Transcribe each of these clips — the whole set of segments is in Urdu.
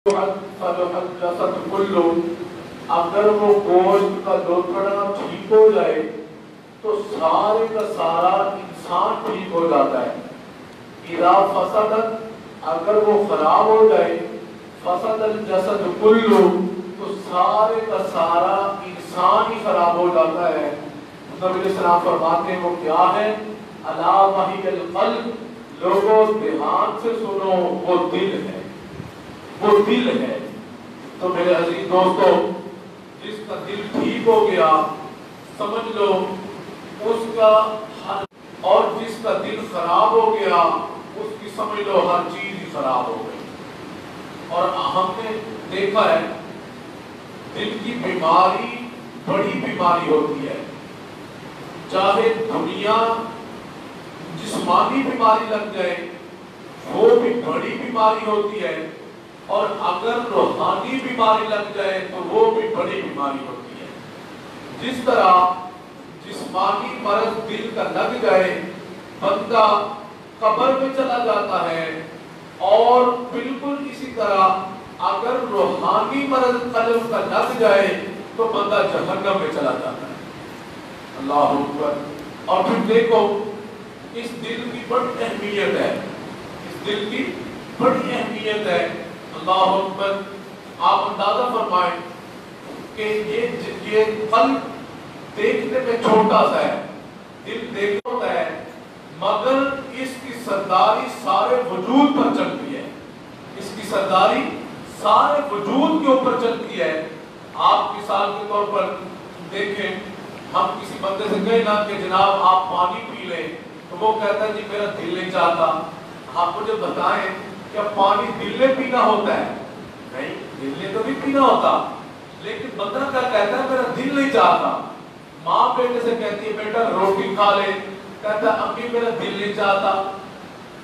فَلُحَجَّسَتْ كُلُّ اگر وہ گوشت کا لوتھڑا ٹھیک ہو جائے تو سارے کا سارا انسان ٹھیک ہو جاتا ہے. اذا فسدت اگر وہ خراب ہو جائے فسد الجسد کلو تو سارے کا سارا انسان ہی خراب ہو جاتا ہے. نبی علیہ السلام فرماتے ہیں وہ کیا ہے؟ الا وہی القلب، لوگوں دھیان سے سنو، وہ دل ہے، وہ دل ہے. تو میرے عزیز دوستو، جس کا دل ٹھیک ہو گیا سمجھ لو اس کا ہر، اور جس کا دل خراب ہو گیا اس کی سمجھ لو ہر چیز ہی خراب ہو گئی. اور ہم نے دیکھا ہے دل کی بیماری بڑی بیماری ہوتی ہے. چاہے دنیا جسمانی بیماری لگ جائے وہ بھی بڑی بیماری ہوتی ہے، اور اگر روحانی بیماری لگ جائے تو وہ بھی بڑی بیماری ہوتی ہے. جس طرح جسمانی مرض دل کا لگ جائے بندہ قبر میں چلا جاتا ہے، اور بالکل اسی طرح اگر روحانی مرض قلب کا لگ جائے تو بندہ جہنم میں چلا جاتا ہے. اللہ اکبر. اور پھر دیکھو اس دل کی بڑی اہمیت ہے، اس دل کی بڑی اہمیت ہے. اللہ اکبر. آپ اندازہ فرمائیں کہ یہ قلب دیکھنے میں چھوٹا سا ہے، دل دیکھتا ہوتا ہے، مگر اس کی سرداری سارے وجود پر چلتی ہے، اس کی سرداری سارے وجود کے اوپر چلتی ہے. آپ مثال کے طور پر دیکھیں، ہم کسی بندے سے کہیں نا کہ جناب آپ پانی پی لیں تو وہ کہتا ہے جی میرا دل نہیں چاہتا. آپ مجھے بتائیں کیا پانی دل نے پینا ہوتا ہے؟ نہیں، دل نے تو نہیں پینا ہوتا، لیکن بندہ کیا کہتا ہے میرا دل نہیں چاہتا. ماں بیٹے سے کہتی ہے بیٹا روٹی کھا لے، کہتا ہے امی میرا دل نہیں چاہتا.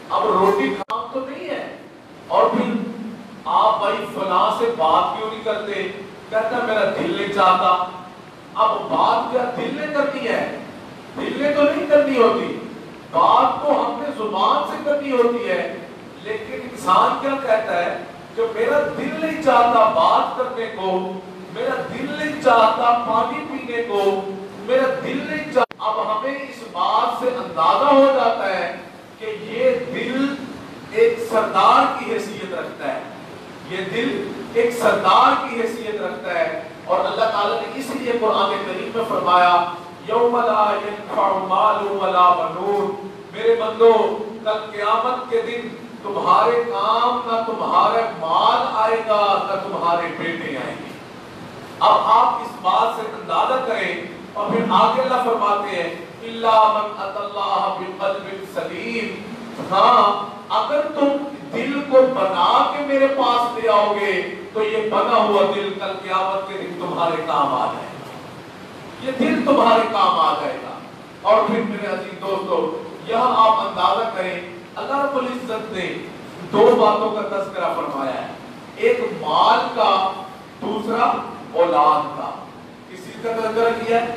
اب روٹی کھانا تو نہیں ہے، اور پھر آپ بھائی فلاں سے بات کیوں نہیں کرتے، کہتا ہے میرا دل نہیں چاہتا. اب بات کیا دل نے کرنی ہے؟ دل نے تو نہیں کرنی ہوتی، بات تو ہم نے زبان سے کرنی ہوتی ہے. لیکن انسان کیا کہتا ہے کہ میرا دل نہیں چاہتا بات کرنے کو، میرا دل نہیں چاہتا پانی پینے کو، میرا دل نہیں چاہتا. اب ہمیں اس بات سے اندازہ ہو جاتا ہے کہ یہ دل ایک سردار کی حیثیت رکھتا ہے، یہ دل ایک سردار کی حیثیت رکھتا ہے. اور اللہ تعالیٰ نے اس لیے قرآن کریم میں فرمایا یوم لا ینفع مال ولا بنون، میرے بندو کل قیامت کے دن تمہارے کام نہ تمہارے مال آئے گا نہ تمہارے بیٹے آئیں گے. اب آپ اس بات سے اندازہ کریں. اور پھر آگے اللہ فرماتے ہیں الا من اتى الله بقلب سلیم. ہاں اگر تم دل کو بنا کے میرے پاس لے آؤ گے تو یہ بنا ہوا دل کل قیامت کے دن تمہارے کام آ جائے گا، یہ دل تمہارے کام آ جائے گا. اور پھر میرے عزیز دوستو یہاں آپ اندازہ کریں اللہ رب العزت نے دو باتوں کا تذکرہ فرمایا ہے، ایک مال کا، دوسرا اولاد کا. کسی کا تذکرہ کیا ہے؟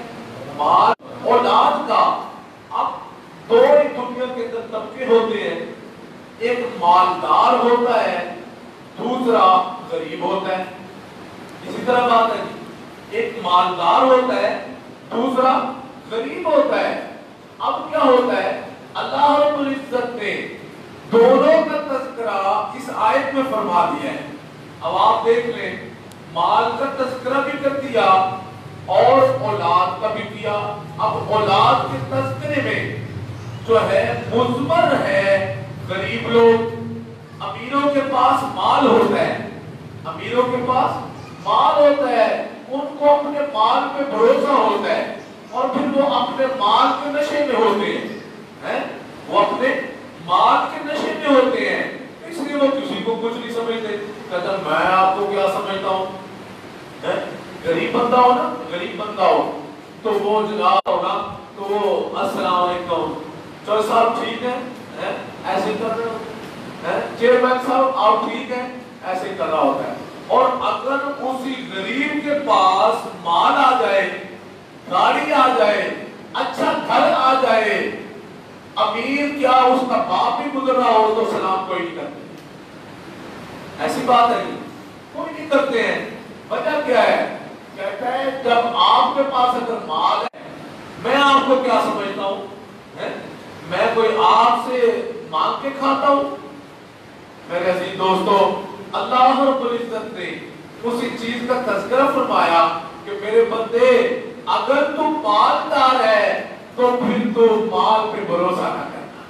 مال، اولاد کا. اب دو ہی دنیا کے اندر طبقے ہوتے ہیں، ایک مالدار ہوتا ہے، دوسرا غریب ہوتا ہے. اسی طرح بات ہے جی، ایک مالدار ہوتا ہے، دوسرا غریب ہوتا ہے. اب کیا ہوتا ہے؟ اللہ رب العزت نے دونوں کا تذکرہ اس آیت میں فرما دیا ہے. اب آپ دیکھ لیں، مال کا تذکرہ بھی کر دیا اور اولاد کا بھی کیا. اب اولاد کے تذکرے میں جو ہے مضمر ہے غریب لوگ. امیروں کے پاس مال ہوتا ہے، امیروں کے پاس مال ہوتا ہے، ان کو اپنے مال پہ بھروسہ ہوتا ہے، اور پھر وہ اپنے مال کے نشے میں ہوتے ہیں، وہ اپنے مال کے نشے میں ہوتے ہیں، اس لیے وہ کسی کو کچھ نہیں سمجھتے. کہتا میں آپ کو کیا سمجھتا ہوں، غریب بندہ ہو نا، غریب بندہ ہو تو وہ جناب ہوگا تو وہ السلام علیکم چودھری صاحب ٹھیک ہے ایسے کر رہے ہو، چیئرمین صاحب آپ ٹھیک ہیں ایسے کر رہا ہوتا ہے. اور اگر اسی غریب کے پاس مال آ جائے، گاڑی آ جائے، اچھا گھر آ جائے، امیر کیا اس کا باپ بھی گزر رہا ہو تو سلام کوئی نہیں کرتے. ایسی بات ہے. کوئی نہیں کرتے ہیں. وجہ کیا ہے؟ کہتا ہے جب آپ کے پاس اگر مال ہے، میں آپ کو کیا سمجھتا ہوں؟ میں کوئی آپ سے مانگ کے کھاتا ہوں؟ میرے عزیز دوستو، اللہ رب العزت نے اسی چیز کا تذکرہ فرمایا کہ میرے بندے اگر تو مالدار ہے تو پھر تو مال پہ بھروسہ نہ کرنا،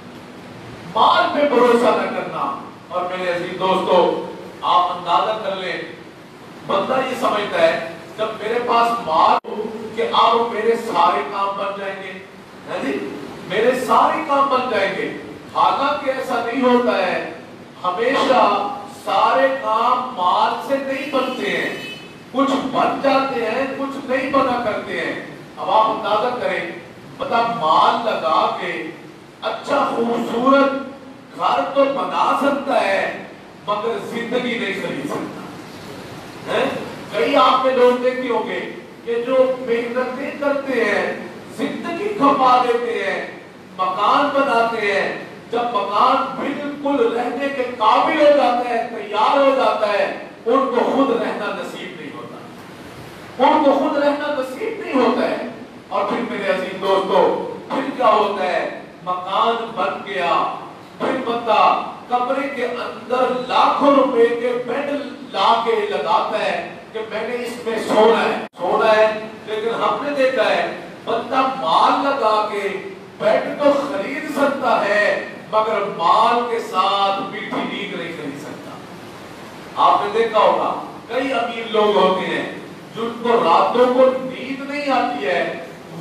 مال پہ بھروسہ نہ کرنا. اور میرے عزیز دوستو، آپ اندازہ کر لیں، بندہ یہ سمجھتا ہے جب میرے پاس مال ہو کہ اب میرے سارے کام بن جائیں گے، میرے سارے کام بن جائیں گے. حالانکہ ایسا نہیں ہوتا ہے. ہمیشہ سارے کام مال سے نہیں بنتے ہیں، کچھ بن جاتے ہیں، کچھ نہیں بنا کرتے ہیں. اب آپ اندازہ کریں، بتا مال لگا کے اچھا خوبصورت گھر تو بنا سکتا ہے مگر زندگی نہیں خرید سکتا. کئی آپ نے لوگ دیکھے ہوں گے کہ جو محنتیں کرتے ہیں، زندگی کھپا دیتے ہیں، مکان بناتے ہیں، جب مکان بالکل رہنے کے قابل ہو جاتا ہے، تیار ہو جاتا ہے، ان کو خود رہنا نصیب نہیں ہوتا، ان کو خود رہنا نصیب نہیں ہوتا ہے. اور پھر میرے عزیز دوستو، پھر کیا ہوتا ہے؟ مکان بن گیا، پھر بندہ کمرے کے اندر لاکھوں روپے کے بیڈ لا کے لگاتا ہے کہ میں نے اس میں سونا ہے. لیکن ہم نے دیکھا ہے بندہ مال لگا کے بیڈ تو خرید سکتا ہے مگر مال کے ساتھ میٹھی نیند نہیں خرید سکتا. آپ نے دیکھا ہوگا کئی امیر لوگ ہوتے ہیں جن کو راتوں کو نیند نہیں آتی ہے،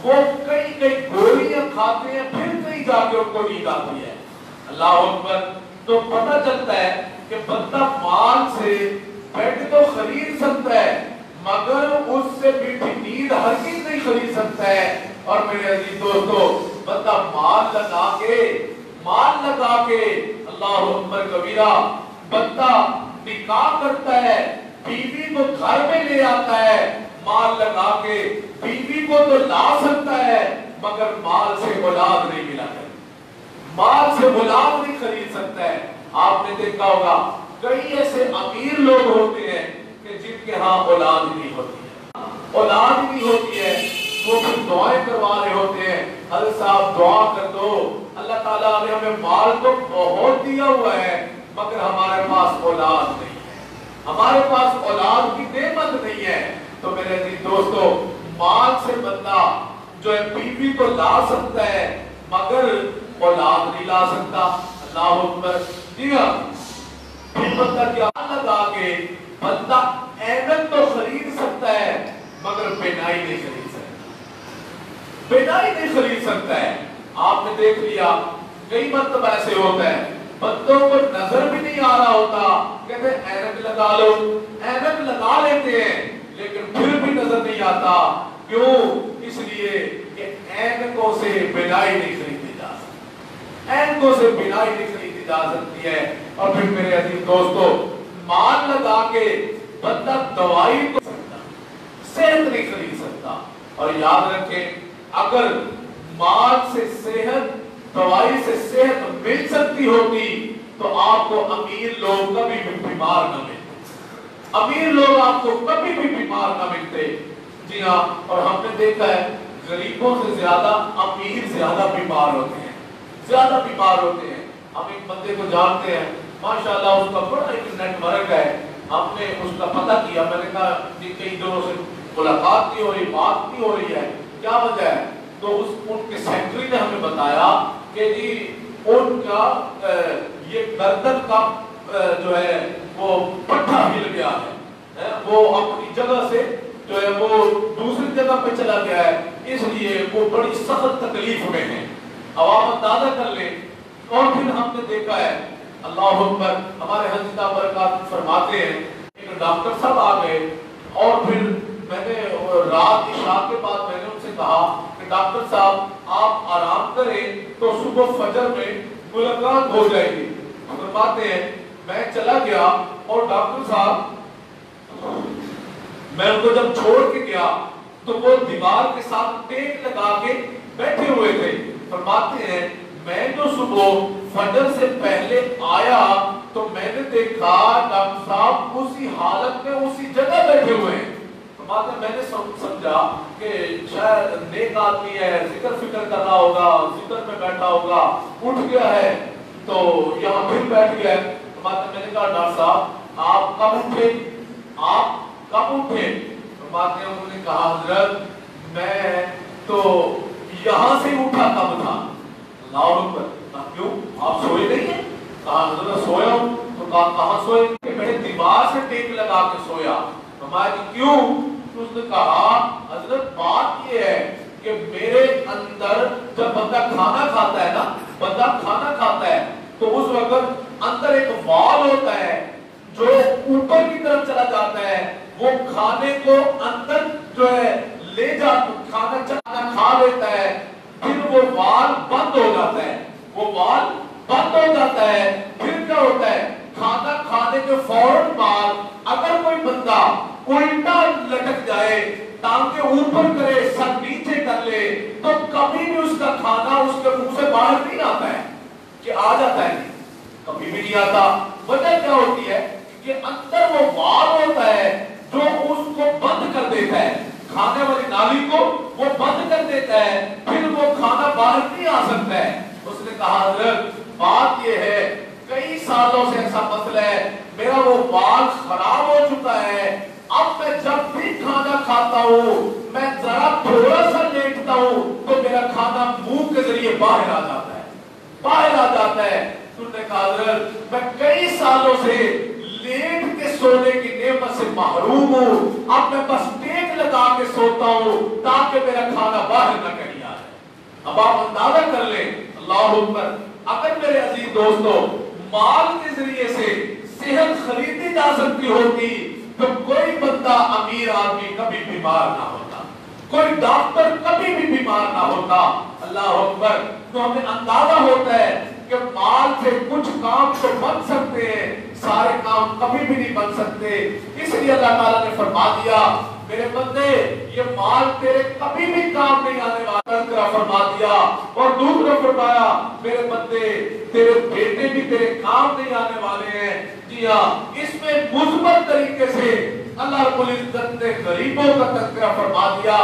وہ کئی گولیاں کھاتے ہیں، پھر کہیں جا کے ان کو نیند آتی ہے. اللہ اکبر. تو پتہ چلتا ہے کہ بندہ مال سے بیڈ تو خرید سکتا ہے مگر اس سے میٹھی نیند ہرگز نہیں خرید سکتا ہے. اور میرے عزیز دوستو، بندہ مال لگا کے اللہ اکبر کبیرہ، بندہ نکاح کرتا ہے، بیوی کو گھر میں لے آتا ہے، مال لگا کے بیوی کو تو لا سکتا ہے مگر مال سے اولاد نہیں ملا کرتا، مال سے اولاد نہیں خرید سکتا ہے. آپ نے دیکھا ہوگا کئی ایسے امیر لوگ ہوتے ہیں کہ جن کے ہاں اولاد نہیں ہوتی ہے، وہ پھر دعائیں کروا رہے ہوتے ہیں، حضرت صاحب دعا کر دو، اللہ تعالیٰ نے ہمیں مال تو بہت دیا ہوا ہے مگر ہمارے پاس اولاد نہیں ہے، ہمارے پاس اولاد کی نعمت نہیں ہے. تو میرے عزیز دوستو، مال سے بندہ جو ہے بیوی کو لا سکتا ہے مگر اولاد نہیں لا سکتا. اللہ اکبر. جی ہاں، پھر بندہ کیا لگا کے بندہ اینک تو خرید سکتا ہے مگر بینائی نہیں خرید سکتا ہے. آپ نے دیکھ لیا کئی مرتبہ ایسے ہوتا ہے بندوں کو نظر بھی نہیں آ رہا ہوتا، کہتے ہیں اینک لگا لو، اینک لگا لیتے ہیں لیکن پھر بھی نظر نہیں آتا. کیوں؟ اس لیے کہ اینکوں سے بینائی نہیں خریدی جا سکتی، اینکوں سے بینائی نہیں خریدی جا سکتی ہے. اور پھر میرے عزیز دوستو، مال لگا کے بندہ دوائی کو صحت نہیں خرید سکتا. اور یاد رکھیں، اگر مال سے صحت، دوائی سے صحت مل سکتی ہوتی تو آپ کو امیر لوگ کبھی بھی بیمار نہ ملتے، امیر لوگ آپ کو کبھی بھی بیمار نہ ملتے. جی ہاں، اور ہم نے دیکھا ہے غریبوں سے زیادہ امیر زیادہ بیمار ہوتے ہیں. ہم ایک بندے کو جانتے ہیں، ماشاءاللہ اس کا بڑا ایک نیٹ ورک ہے. ہم نے اس کا پتہ کیا، میں نے کہا جی کئی دنوں سے ملاقات نہیں ہو رہی، بات نہیں ہو رہی ہے، کیا وجہ ہے؟ تو ان کے سیکرٹری نے ہمیں بتایا کہ جی ان کا یہ گردن کا جو ہے وہ پٹھا ہل گیا ہے، وہ اپنی جگہ سے جو ہے وہ دوسری جگہ پہ چلا گیا ہے، اس لیے وہ بڑی سخت تکلیف میں ہیں. اب آپ اندازہ کر لیں. اور پھر ہم نے دیکھا ہے، اللہ اکبر، ہمارے حضرت برکات فرماتے ہیں ایک ڈاکٹر صاحب آ گئے اور پھر میں نے رات عشاء کے بعد میں نے ان سے کہا کہ ڈاکٹر صاحب آپ آرام کریں تو صبح فجر میں ملاقات ہو جائے گی. فرماتے ہیں میں چلا گیا اور ڈاکٹر صاحب میں ان کو جب چھوڑ کے گیا تو وہ دیوار کے ساتھ ٹیک لگا کے بیٹھے ہوئے تھے. فرماتے ہیں میں جو صبح فجر سے پہلے آیا تو میں نے دیکھا ڈاکٹر صاحب اسی حالت میں اسی جگہ بیٹھے ہوئے ہیں. میں نے سمجھا کہ شاید نیک آدمی ہے, ذکر فکر کر رہا ہوگا, ذکر میں بیٹھا ہوگا, اٹھ گیا ہے تو یہاں پھر بیٹھ گیا. میں نے کہا ڈاکٹر صاحب آپ کب اٹھے, آپ کب اٹھے؟ انہوں نے کہا حضرت میں تو یہاں سے اٹھا کب تھا. اللہ اکبر. کیوں آپ سوئے نہیں ہیں؟ کہا حضرت سویا ہوں. تو کہا کہاں سوئے؟ کہ میں نے دیوار سے ٹیک لگا کے سویا. کیوں؟ اس نے کہا حضرت بات یہ ہے کہ میرے اندر جب بندہ کھانا کھاتا ہے نا, بندہ کھانا کھاتا ہے تو اس وقت اندر ایک وال ہوتا ہے جو اوپر کی طرف چلا جاتا ہے, وہ کھانے کو اندر جو ہے لے جاتا, کھانا کھا لیتا ہے, پھر وہ وال بند ہو جاتا ہے, وہ وال بند ہو جاتا ہے. پھر کیا ہوتا ہے, کھانا کھانے کے فوراً بعد اگر کوئی بندہ الٹا لٹک جائے, ٹانگیں اوپر کرے, سر نیچے کر لے, تو کبھی بھی اس کا کھانا اس کے منہ سے باہر نہیں آتا ہے. کہ آ جاتا ہے, کبھی بھی نہیں آتا. وجہ کیا ہوتی ہے کہ اندر وہ وال ہوتا ہے جو اس کو بند کر دیتا ہے, کھانے والی نالی کو وہ بند کر دیتا ہے, پھر وہ کھانا باہر نہیں آ سکتا ہے. اس نے کہا حضرت بات یہ ہے کئی سالوں سے ایسا مسئلہ ہے, میرا وہ وال خراب ہو چکا ہے, اب میں جب بھی کھانا کھاتا ہوں میں ذرا تھوڑا سا لیٹتا ہوں تو میرا کھانا منہ کے ذریعے باہر آ جاتا ہے, باہر آ جاتا ہے. تو نے کہا حضرت میں کئی سالوں سے لیٹ کے سونے کی نعمت سے محروم ہوں, اب میں بس ٹیک لگا کے سوتا ہوں تاکہ میرا کھانا باہر نہ کہیں آ جائے. اب آپ اندازہ کر لیں. اللہ اکبر. اگر میرے عزیز دوستو مال کے ذریعے سے صحت خریدی جا سکتی ہوتی تو کوئی بندہ امیر آدمی کبھی بیمار نہ ہوتا, کوئی ڈاکٹر کبھی بھی بیمار نہ ہوتا. اللہ اکبر. تو ہمیں اندازہ ہوتا ہے کہ مال سے کچھ کام تو بن سکتے ہیں, سارے کام کبھی بھی نہیں بن سکتے. اس لیے اللہ تعالیٰ نے فرما دیا میرے بندے یہ مال تیرے کبھی بھی کام نہیں آنے والا, تذکرہ فرما دیا. اور دوسرا فرمایا میرے بندے تیرے بیٹے بھی تیرے کام نہیں آنے والے ہیں. جی ہاں, اس میں مثبت طریقے سے اللہ رب العزت نے غریبوں کا تذکرہ فرما دیا.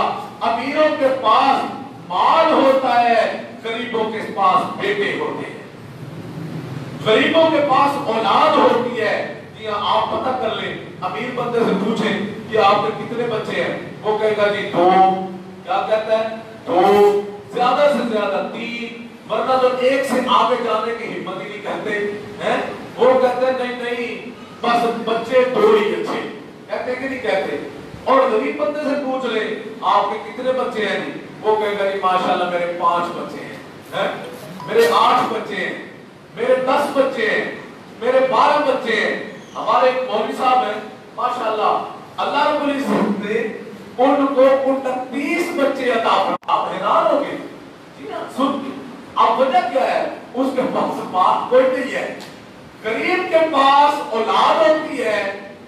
امیروں کے پاس مال ہوتا ہے, غریبوں کے پاس بیٹے ہوتے ہیں, غریبوں کے پاس اولاد ہوتی ہے. جی ہاں, آپ پتہ کر لیں, امیر بندے سے پوچھیں کہ آپ کے کتنے بچے ہیں, وہ کہے گا جی 2. کیا کہتا ہے 2, زیادہ سے زیادہ 3, ورنہ تو 1 سے آگے جانے کی ہمت ہی نہیں کرتے ہیں. وہ کہتے ہیں نہیں نہیں بس بچے 2 ہی اچھے, کہتے کہ نہیں کہتے. اور غریب بندے سے پوچھ لیں آپ کے کتنے بچے ہیں, وہ کہے گا جی ماشاءاللہ میرے 5 بچے ہیں, میرے 8 بچے ہیں, میرے 10 بچے ہیں, میرے 12 بچے ہیں. ہمارے ایک مولوی صاحب ہیں ماشاءاللہ, اللہ رب العزت نے ان کو 29 بچے عطا فرمائے. آپ حیران ہو گئے. جی ہاں, سن کے اب وجہ کیا ہے, اس کے پاس مال کوئی نہیں ہے. غریب کے پاس اولاد ہوتی ہے,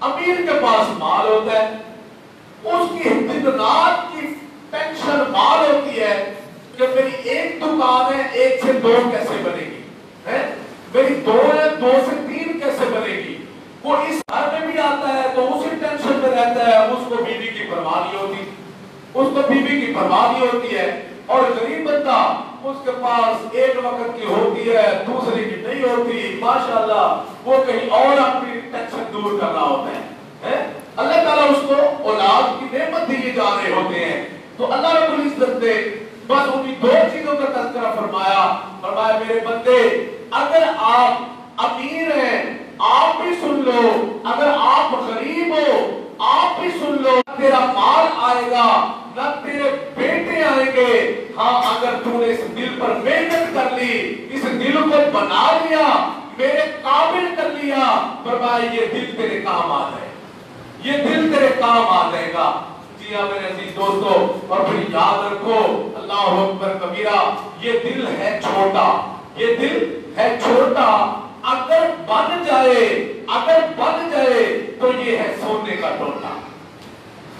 امیر کے پاس مال ہوتا ہے. اس کی دن رات کی پینشن مال ہوتی ہے کہ میری ایک دکان ہے, 1 سے 2 کیسے بنے گی, میری 2 ہے 2 سے 3 کیسے بنے گی. وہ اس گھر میں بھی آتا ہے تو اسی ٹینشن میں رہتا ہے, اس کو بیوی کی پرواہ نہیں ہوتی, اس کو بیوی کی پرواہ نہیں ہوتی ہے. اور غریب بندہ اس کے پاس ایک وقت کی ہوتی ہے, دوسرے کی نہیں ہوتی. ماشاءاللہ وہ کہیں اور اپنی ٹینشن دور کر رہا ہوتا ہے. اللہ تعالیٰ اس کو اولاد کی نعمت دیے جا رہے ہوتے ہیں. تو اللہ رب العزت نے بس انہی 2 چیزوں کا تذکرہ فرمایا. فرمایا میرے بندے اگر آپ امیر ہیں آپ بھی سن لو, اگر آپ غریب ہو آپ بھی سن لو, تیرا مال آئے گا نہ تیرے بیٹے آئیں گے. ہاں اگر تو نے اس دل پر محنت کر لی, اس دل کو بنا لیا, میرے قابل کر لیا, فرمایا یہ دل تیرے کام آ جائے, یہ دل تیرے کام آ جائے گا. جی ہاں میرے عزیز دوستو, اور پھر یاد رکھو اللہ اکبر کبیرہ, یہ دل ہے چھوٹا, یہ دل ہے چھوٹا, اگر بن جائے, اگر بن جائے تو یہ ہے سونے کا ٹوٹا.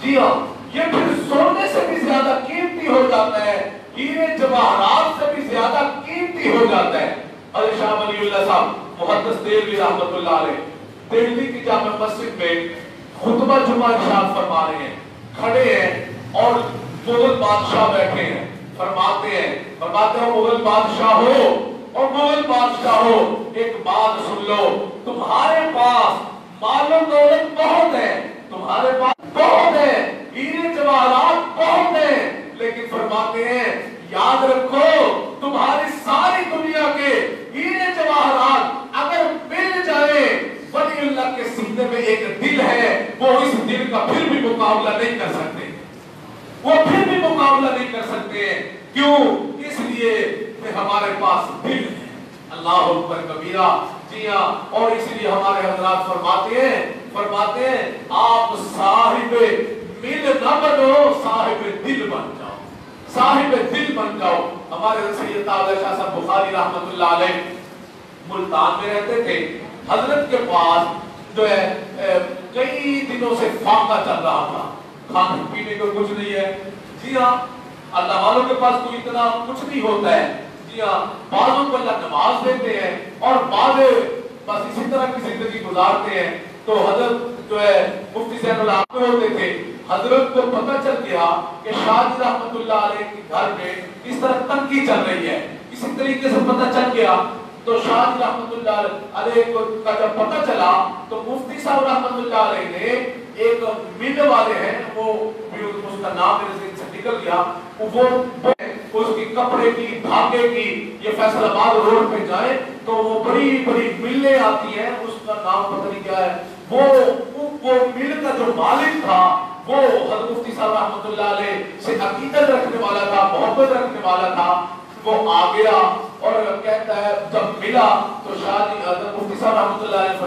جی ہاں, یہ پھر سونے سے بھی زیادہ قیمتی ہو جاتا ہے, ہیرے جواہرات سے بھی زیادہ قیمتی ہو جاتا ہے. اور شاہ ولی اللہ صاحب محدث دہلوی رحمۃ اللہ علیہ دہلی کی جامع مسجد میں خطبہ جمعہ ارشاد فرما رہے ہیں، کھڑے ہیں اور مغل بادشاہ بیٹھے ہیں، فرماتے ہیں مغل بادشاہ ہو اور مغل بادشاہ ہو، ایک بات سن لو، تمہارے پاس مال و دولت بہت ہے، تمہارے پاس بہت ہے، ہیرے جواہرات بہت ہیں، لیکن فرماتے ہیں یاد رکھو تمہاری ساری دنیا کے ہیرے جواہرات اگر مل جائے، ولی اللہ کے سینے میں ایک دل ہے، وہ اس دل کا پھر بھی مقابلہ نہیں کر سکتے، وہ پھر بھی مقابلہ نہیں کر سکتے ہیں، کیوں؟ اس لیے کہ ہمارے پاس دل ہے۔ اللہ اکبر کبیرہ، جی ہاں، اور اس لیے ہمارے حضرات فرماتے ہیں آپ صاحب مل نہ بنو، صاحب دل بن جاؤ، صاحب دل بن جاؤ۔ ہمارے سید تعالی شاہ صاحب بخاری رحمۃ اللہ علیہ ملتان میں رہتے تھے، حضرت کے پاس جو ہے کئی دنوں سے فاقہ چل رہا تھا، کھانے پینے کو کچھ نہیں ہے، جی ہاں، اللہ والوں کے پاس کوئی اتنا کچھ نہیں ہوتا ہے، جی ہاں، بعضوں کو اللہ نماز دیتے ہیں اور بعض بس اسی طرح کی زندگی گزارتے ہیں۔ تو حضرت جو ہے مفتی زین العابدین ہوتے تھے، حضرت کو پتہ چل گیا کہ شاہ جی رحمۃ اللہ علیہ کے گھر میں اس طرح تنگی چل رہی ہے، اسی طریقے سے پتہ چل گیا، تو شاہ جی رحمۃ اللہ علیہ کو جب پتہ چلا تو مفتی صاحب رحمۃ اللہ علیہ نے ایک مل والے ہیں، وہ اس کا نام میرے ذہن سے نکل گیا، وہ اس کی کپڑے کی دھاگے کی، یہ فیصل آباد روڈ پہ جائیں تو وہ بڑی بڑی ملیں آتی ہیں، اس کا نام پتہ نہیں کیا ہے، وہ مل کا جو مالک تھا وہ حضرت مفتی صاحب رحمۃ اللہ علیہ سے عقیدت رکھنے والا تھا، محبت رکھنے والا تھا، وہ آ گیا اور کہتا ہے جب ملا تو شاہ جی حضرت مفتی صاحب رحمۃ اللہ علیہ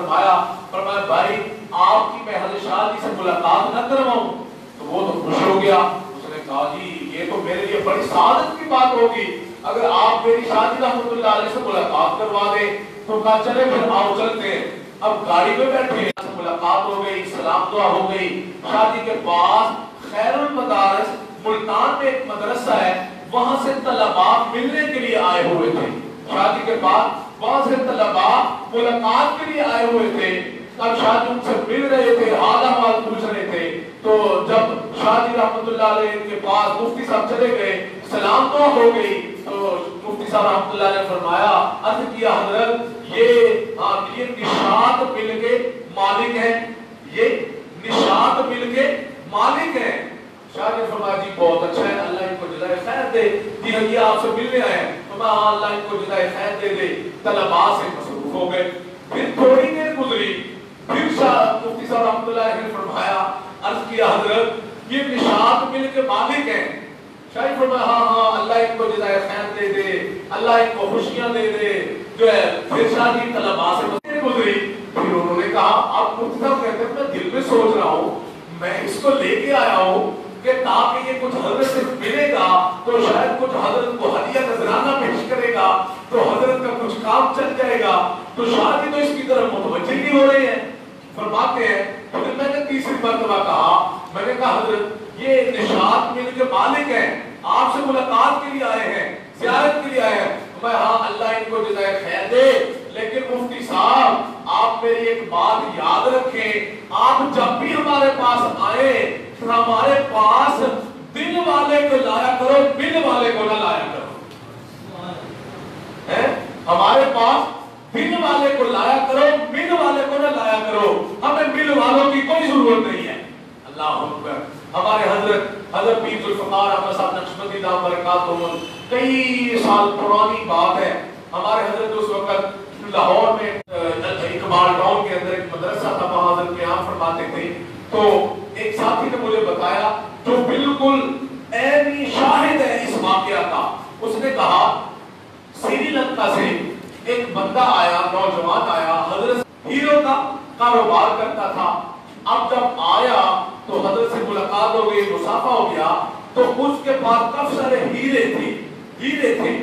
فرمایا بھائی آپ کی میں حضرت شاہ جی سے ملاقات نہ کرواؤں؟ تو وہ تو خوش ہو گیا، اس نے کہا جی یہ تو میرے لیے بڑی سعادت کی بات ہوگی اگر آپ میری شاہ جی رحمۃ اللہ علیہ سے ملاقات کروا دیں۔ تو کہا چلے پھر آؤ چلتے ہیں۔ اب گاڑی میں بیٹھے ملاقات ہو گئی، سلام دعا ہو گئی، شاہ جی کے پاس خیر المدارس ملتان میں ایک مدرسہ ہے، وہاں سے طلباء ملنے کے لیے آئے ہوئے تھے، شاہ جی کے پاس وہاں سے طلباء ملاقات کے لیے آئے ہوئے تھے۔ اب شاہ جی ان سے مل رہے تھے، حال احوال پوچھ رہے تھے، تو جب شاہ جی رحمۃ اللہ علیہ کے پاس مفتی صاحب چلے گئے، سلام دعا ہو گئی، تو مفتی صاحب رحمۃ اللہ علیہ فرمایا عرض کیا حضرت یہ نشاط مل کے مالک ہیں، یہ نشاط مل کے مالک ہیں۔ شاہ نے فرمایا جی بہت اچھا ہے، اللہ ان کو جزائے خیر دے، جی یہ آپ سے ملنے آئے ہیں، فرمایا اللہ ان کو جزائے خیر دے دے، طلباء سے مصروف ہو گئے۔ پھر تھوڑی دیر گزری، پھر شاہ مفتی صاحب رحمۃ اللہ علیہ نے فرمایا عرض کیا حضرت یہ نشاط مل کے مالک ہیں؟ شاہ فرمایا ہاں اللہ ان کو جزائے خیر دے دے، اللہ ان کو خوشیاں دے دے، جو ہے پھر شاہ جی طلباء سے گزری، پھر انہوں نے کہا اب مفتی صاحب کہتے ہیں میں دل میں سوچ رہا ہوں، میں اس کو لے کے آیا ہوں کہ تاکہ یہ کچھ حضرت سے ملے گا تو شاید کچھ حضرت کو ہدیہ نذرانہ پیش کرے گا تو حضرت کا کچھ کام چل جائے گا، تو شاہ جی تو اس کی طرف متوجہ نہیں ہو رہے ہیں۔ فرماتے ہیں پھر میں نے تیسری مرتبہ کہا، میں نے کہا حضرت یہ نشاط مل کے مالک ہیں، آپ سے ملاقات کے لیے آئے ہیں، زیارت کے لیے آئے ہیں، میں ہاں اللہ ان کو جزائے خیر دے، لیکن مفتی صاحب آپ میری ایک بات یاد رکھیں، آپ جب بھی ہمارے پاس آئیں تو ہمارے پاس دل والے کو لایا کرو، بل والے کو نہ لایا کرو، ہمارے پاس بل والے کو لایا کرو، بل والے کو نہ لایا کرو، ہمیں بل والوں کی کوئی ضرورت نہیں ہے۔ اللہ اکبر۔ ہمارے حضرت پیر ذوالفقار احمد صاحب نقشبندی دام برکاتہ، کئی سال پرانی بات ہے، ہمارے حضرت اس وقت لاہور میں اقبال ٹاؤن کے اندر ایک مدرسہ تھا، وہاں حضرت قیام فرماتے تھے، تو ایک ساتھی نے مجھے بتایا جو بالکل عینی شاہد ہے اس واقعہ کا، اس نے کہا سری لنکا سے ایک بندہ آیا، نوجوان آیا، حضرت ہیرو کا کاروبار کرتا تھا، اب جب آیا تو حضرت سے ملاقات ہو گئی، مصافحہ ہو گیا، تو اس کے پاس کافی سارے ہیرے تھے،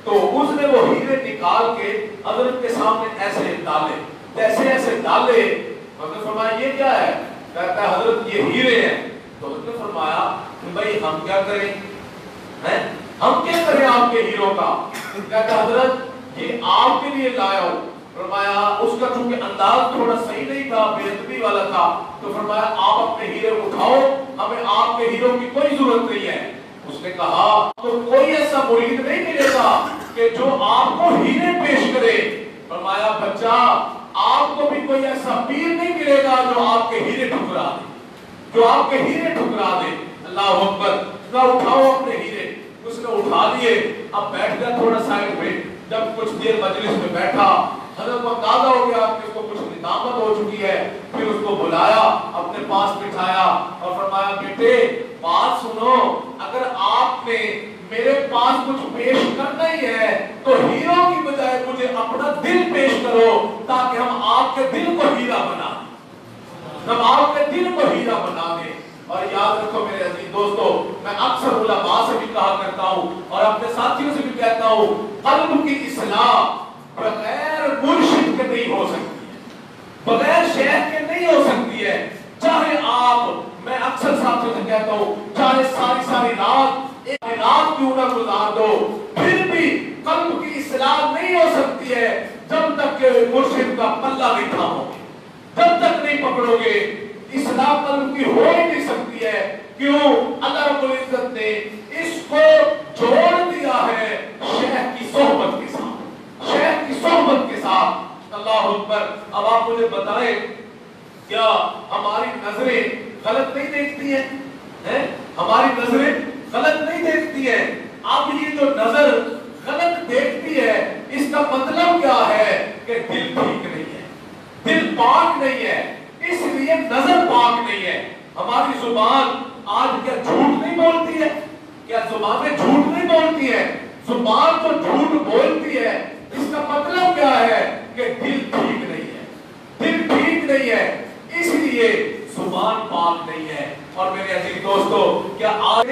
تو اس نے وہ ہیرے نکال کے حضرت کے سامنے ایسے ڈالے، جیسے ایسے ڈالے، حضرت فرمایا یہ کیا ہے؟ کہتا ہے حضرت یہ ہیرے ہیں۔ تو حضرت نے فرمایا کہ بھائی ہم کیا کریں، ہم کیا کریں آپ کے ہیروں کا؟ کہتا ہے حضرت یہ آپ کے لیے لایا ہوں، فرمایا اس کا چونکہ انداز تھوڑا صحیح نہیں تھا، بے ادبی والا تھا، تو فرمایا آپ اپنے ہیرے اٹھاؤ، ہمیں آپ کے ہیروں کی کوئی ضرورت نہیں ہے۔ اس نے کہا تو کوئی ایسا مرید نہیں ملے گا کہ جو آپ کو ہیرے پیش کرے۔ فرمایا بچہ آپ کو بھی کوئی ایسا پیر نہیں ملے گا جو آپ کے ہیرے ٹھکرا دے، جو آپ کے ہیرے ٹھکرا دے۔ اللہ اکبر، اٹھاؤ اپنے ہیرے۔ اس نے اٹھا لیے، اب بیٹھ گیا تھوڑا سائڈ پہ۔ جب کچھ دیر مجلس میں بیٹھا، حضرت کو اندازہ ہو گیا کہ اس کو کچھ ندامت ہو چکی ہے، پھر اس کو بلایا، اپنے پاس بٹھایا اور فرمایا بیٹے بات سنو، اگر آپ نے میرے پاس کچھ پیش کرنا ہی ہے تو ہیروں کی بجائے مجھے اپنا دل پیش کرو، تاکہ ہم آپ کے دل کو ہیرا بنا دیں، ہم آپ کے دل کو ہیرا بنا دیں۔ اور یاد رکھو میرے عزیز دوستو، میں اکثر علماء سے بھی کہا کرتا ہوں اور اپنے ساتھیوں سے بھی کہتا ہوں، قلب کی اصلاح بغیر مرشد کے نہیں ہو سکتی ہے، بغیر شیخ کے نہیں ہو سکتی ہے۔ چاہے آپ، میں اکثر ساتھیوں سے کہتا ہوں، چاہے ساری رات ایک رات کیوں نہ گزار دو، پھر بھی قلب کی اصلاح نہیں ہو سکتی ہے جب تک کہ مرشد کا پلہ نہیں تھامو گے، جب تک نہیں پکڑو گے، اصلاح قلب کی ہو ہی نہیں سکتی ہے۔ کیوں؟ اللہ رب العزت نے اس کو جوڑ دیا ہے شیخ کی صحبت کے ساتھ، شیخ کی صحبت کے ساتھ۔ اللہ اکبر۔ اب آپ مجھے بتائیں، کیا ہماری نظریں غلط نہیں دیکھتی ہیں؟ ہماری نظریں غلط نہیں دیکھتی ہیں؟ اب یہ جو نظر غلط دیکھتی ہے، اس کا مطلب کیا ہے کہ دل ٹھیک نہیں ہے، دل پاک نہیں ہے، اس لیے نظر پاک نہیں ہے۔ ہماری زبان آج کیا جھوٹ نہیں بولتی ہے؟ کیا زبانیں جھوٹ نہیں بولتی ہے؟ زبان تو جھوٹ بولتی ہے، اس کا مطلب کیا ہے کہ دل ٹھیک نہیں ہے، دل ٹھیک نہیں ہے، اس لیے زبان پاک نہیں ہے۔ اور میرے عزیز دوستو، کیا آج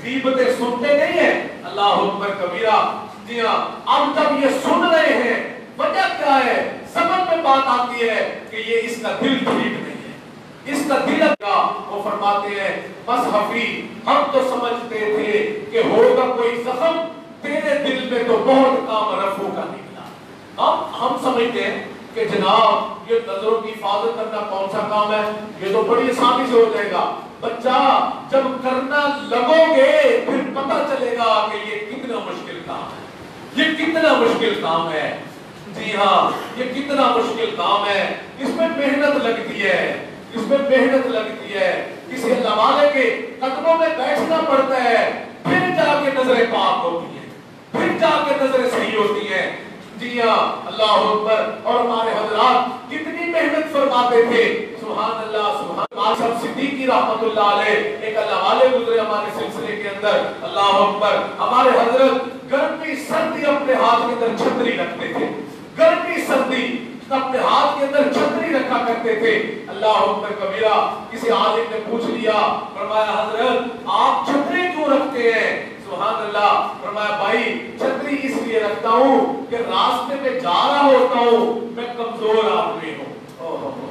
غیبتیں سنتے نہیں ہیں؟ اللہ اکبر کبیرہ۔ جی ہاں، اب جب یہ سن رہے ہیں، وجہ کیا ہے؟ سبب میں بات آتی ہے کہ یہ اس کا دل ٹھیک نہیں ہے، اس کا دل کا۔ وہ فرماتے ہیں مصحفی، ہم تو سمجھتے تھے کہ ہوگا کوئی زخم، تیرے دل میں تو بہت کام رفو کا نکلا۔ ہم سمجھتے ہیں کہ جناب یہ نظروں کی حفاظت کرنا کون سا کام ہے، یہ تو بڑی آسانی سے ہو جائے گا۔ بچہ جب کرنا لگو گے پھر پتہ چلے گا کہ یہ کتنا مشکل کام ہے، یہ کتنا مشکل کام ہے۔ جی ہاں، یہ کتنا مشکل کام ہے، اس میں محنت لگتی ہے، اس میں محنت لگتی ہے، کسی اللہ والے کے قدموں میں بیٹھنا پڑتا ہے، پھر جا کے نظریں پاک ہوتی ہیں، پھر جا کے نظریں صحیح ہوتی ہیں۔ جی ہاں، اللہ اکبر۔ اور ہمارے حضرات کتنی محنت فرماتے تھے، سبحان اللہ سبحان اللہ۔ صاحب صدیقی رحمت اللہ علیہ ایک اللہ والے گزرے ہمارے سلسلے کے اندر، اللہ اکبر۔ ہمارے حضرت گرمی سردی اپنے ہاتھ کے اندر چھتری رکھتے تھے، گرمی سردی اپنے ہاتھ کے اندر چھتری رکھا کرتے تھے۔ اللہ اکبر کبیرہ۔ کسی عالم نے پوچھ لیا، فرمایا حضرت آپ چھتری کیوں رکھتے ہیں؟ سبحان اللہ۔ فرمایا بھائی چھتری اس لیے رکھتا ہوں کہ راستے میں جا رہا ہوتا ہوں، میں کمزور آدمی ہوں۔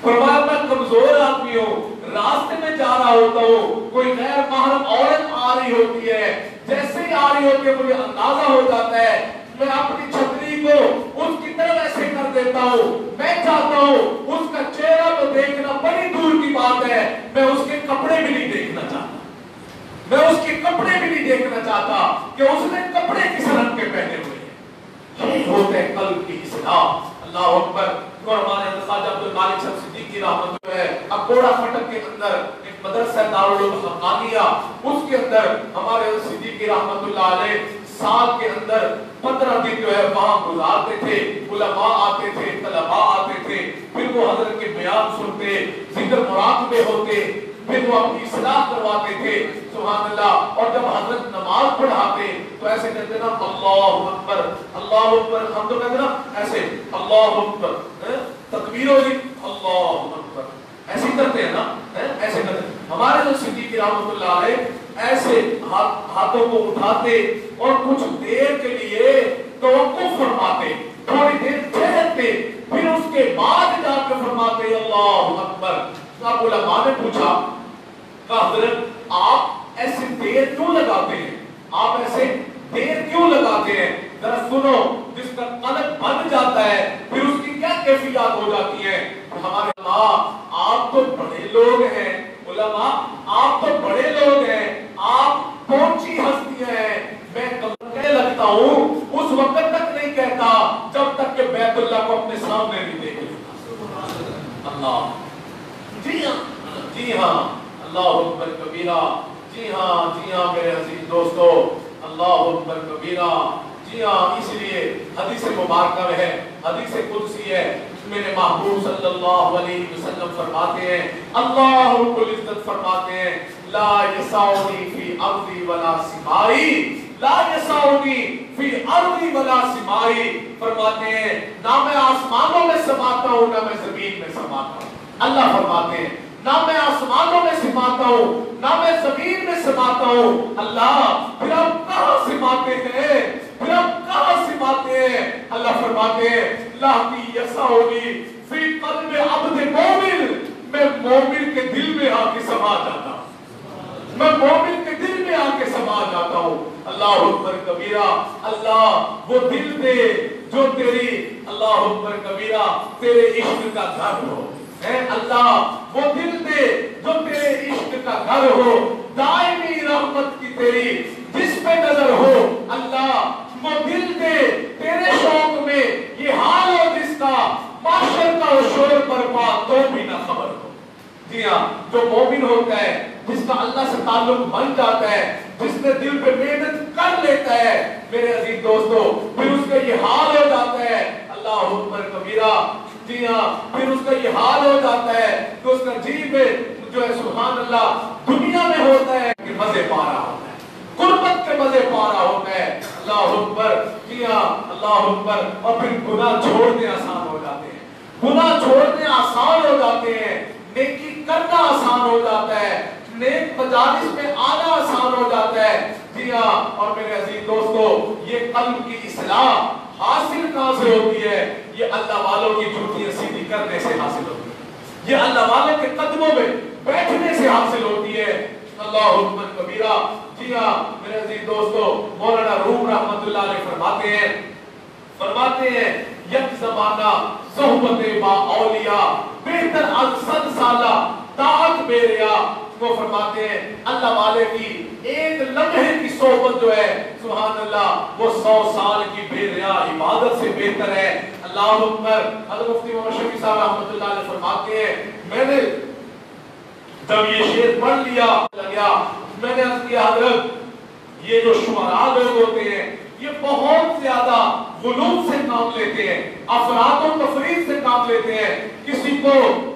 فرمایا میں کمزور آدمی ہوں، راستے میں جا رہا ہوتا ہوں، کوئی غیر محرم عورت آ رہی ہوتی ہے، جیسے ہی آ رہی ہوتی ہے مجھے اندازہ ہو جاتا ہے، میں اپنی چھتری کو اس کی طرف ایسے کر دیتا ہوں، میں چاہتا ہوں اس کا چہرہ تو دیکھنا بڑی دور کی بات ہے، میں اس کے کپڑے بھی نہیں دیکھنا چاہتا، میں اس کے کپڑے بھی نہیں دیکھنا چاہتا کہ اس نے کپڑے کس رنگ کے پہنے ہوئے ہیں۔ یہ ہوتا ہے قلب کی اصلاح۔ اللہ اکبر۔ اور ہمارے خواجہ عبد المالک صاحب صدیقی رحمت اللہ علیہ اکوڑا پھٹک کے اندر ایک مدرسہ دارالعلوم حقانیہ، اس کے اندر ہمارے صدیقی رحمت اللہ علیہ سال کے اندر 15 دن جو ہے وہاں گزارتے تھے، علماء آتے تھے، طلباء آتے تھے، پھر وہ حضرت کے بیان سنتے، ذکر مراقبے ہوتے، پھر وہ اپنی اصلاح کرواتے تھے، سبحان اللہ۔ اور جب حضرت نماز پڑھاتے تو ایسے کہتے نا اللہ اکبر اللہ اکبر، ہم تو کہتے نا ایسے اللہ اکبر، تکبیر ہوگی اللہ اکبر، ایسے کرتے ہیں نا، ایسے کرتے ہیں۔ ہمارے جو صدیق رحمت اللہ علیہ ایسے ہاتھوں کو اٹھاتے اور کچھ دیر کے لیے توقف فرماتے، تھوڑی دیر ٹھہرتے، پھر اس کے بعد جا کے فرماتے اللہ اکبر۔ اب علماء نے پوچھا کہ حضرت آپ ایسے دیر کیوں لگاتے ہیں، آپ ایسے دیر کیوں لگاتے ہیں؟ ذرا سنو، جس کا قلب بن جاتا ہے پھر اس کی کیا کیفیات ہو جاتی ہیں. ہمارے علماء آپ تو بڑے لوگ ہیں، علماء آپ تو بڑے لوگ ہیں، آپ پہنچی ہستیاں ہیں، میں کہنے لگتا ہوں اس وقت تک نہیں کہتا جب تک کہ بیت اللہ کو اپنے سامنے نہیں دیکھ لیتا. اللہ، جی ہاں جی ہاں، اللہ اکبر کبیرہ، جی ہاں میرے عزیز دوستو، اللہ اکبر کبیرہ، جی ہاں. اس لیے حدیث مبارکہ میں ہے، حدیث قدسی ہے، میرے محبوب صلی اللہ علیہ وسلم فرماتے ہیں، اللہ رب العزت فرماتے ہیں، لا یسعنی فی ارضی ولا سمائی، لا یسعنی فی ارضی ولا سمائی، فرماتے ہیں نہ میں آسمانوں میں سماتا ہوں نہ میں زمین میں سماتا ہوں. اللہ فرماتے ہیں نہ میں آسمانوں میں سماتا ہوں نہ میں زمین میں سماتا ہوں. اللہ پھر آپ کہاں سماتے ہیں؟ پھر آپ کہاں سماتے ہیں؟ اللہ فرماتے ہیں لاتی یسعنی فی قلب عبد مومن، میں مومن کے دل میں آ کے سما جاتا ہوں، میں مومن کے دل میں آ کے سما جاتا ہوں. اللہ اکبر کبیرہ، اللہ وہ دل دے جو تیری، اللہ اکبر کبیرہ، تیرے عشق کا گھر ہو. اے اللہ وہ دل دے جو تیرے عشق کا گھر ہو، دائمی رحمت کی تیری جس پہ نظر ہو. اللہ وہ دل دے تیرے شوق میں یہ حال ہو جس کا معاشر کا شور برپا تو بھی نہ خبر ہو. جی ہاں، جو مومن ہوتا ہے، جس کا اللہ سے تعلق بن جاتا ہے، جس نے دل پہ محنت کر لیتا ہے میرے عزیز دوستو، پھر اس کا یہ حال ہو جاتا ہے. اللہ اکبر کبیرہ، جی ہاں، پھر اس کا یہ حال ہو جاتا ہے کہ اس کا جی میں جو ہے سبحان اللہ دنیا میں ہوتا ہے کہ مزے پا رہا ہوتا ہے، قربت کے مزے پا رہا ہوتا ہے. اللہ اکبر، جی ہاں اللہ اکبر. اور پھر گناہ چھوڑنے آسان ہو جاتے ہیں، گناہ چھوڑنے آسان ہو جاتے ہیں، نیکی کرنا آسان ہو جاتا ہے، نیک مجالس میں آنا آسان ہو جاتا ہے. جی ہاں، اور میرے عزیز دوستو یہ قلب کی اصلاح حاصل کہاں سے ہوتی ہے؟ یہ اللہ والوں کی جوتیاں سیدھی کرنے سے حاصل ہوتی ہے، یہ اللہ والوں کے قدموں میں بیٹھنے سے حاصل ہوتی ہے. اللہ اکبر کبیرہ. جی ہاں میرے عزیز دوستو، مولانا روم رحمت اللہ علیہ فرماتے ہیں یک زمانہ صحبت با اولیاء بہتر از 100 سالہ طاعت بے ریا. وہ فرماتے ہیں اللہ والے کی ایک لمحے کی صحبت جو ہے سبحان اللہ وہ 100 سال کی بے ریا عبادت سے بہتر ہے. اللہ اکبر. حضرت مفتی محمد شفیع صاحب رحمۃ اللہ علیہ فرماتے ہیں میں نے جب یہ شعر پڑھ لیا میں نے عرض کیا حضرت یہ جو شعراء لوگ ہوتے ہیں یہ بہت زیادہ غلوب سے کام لیتے ہیں، افراط و تفریط سے کام لیتے ہیں، کسی کو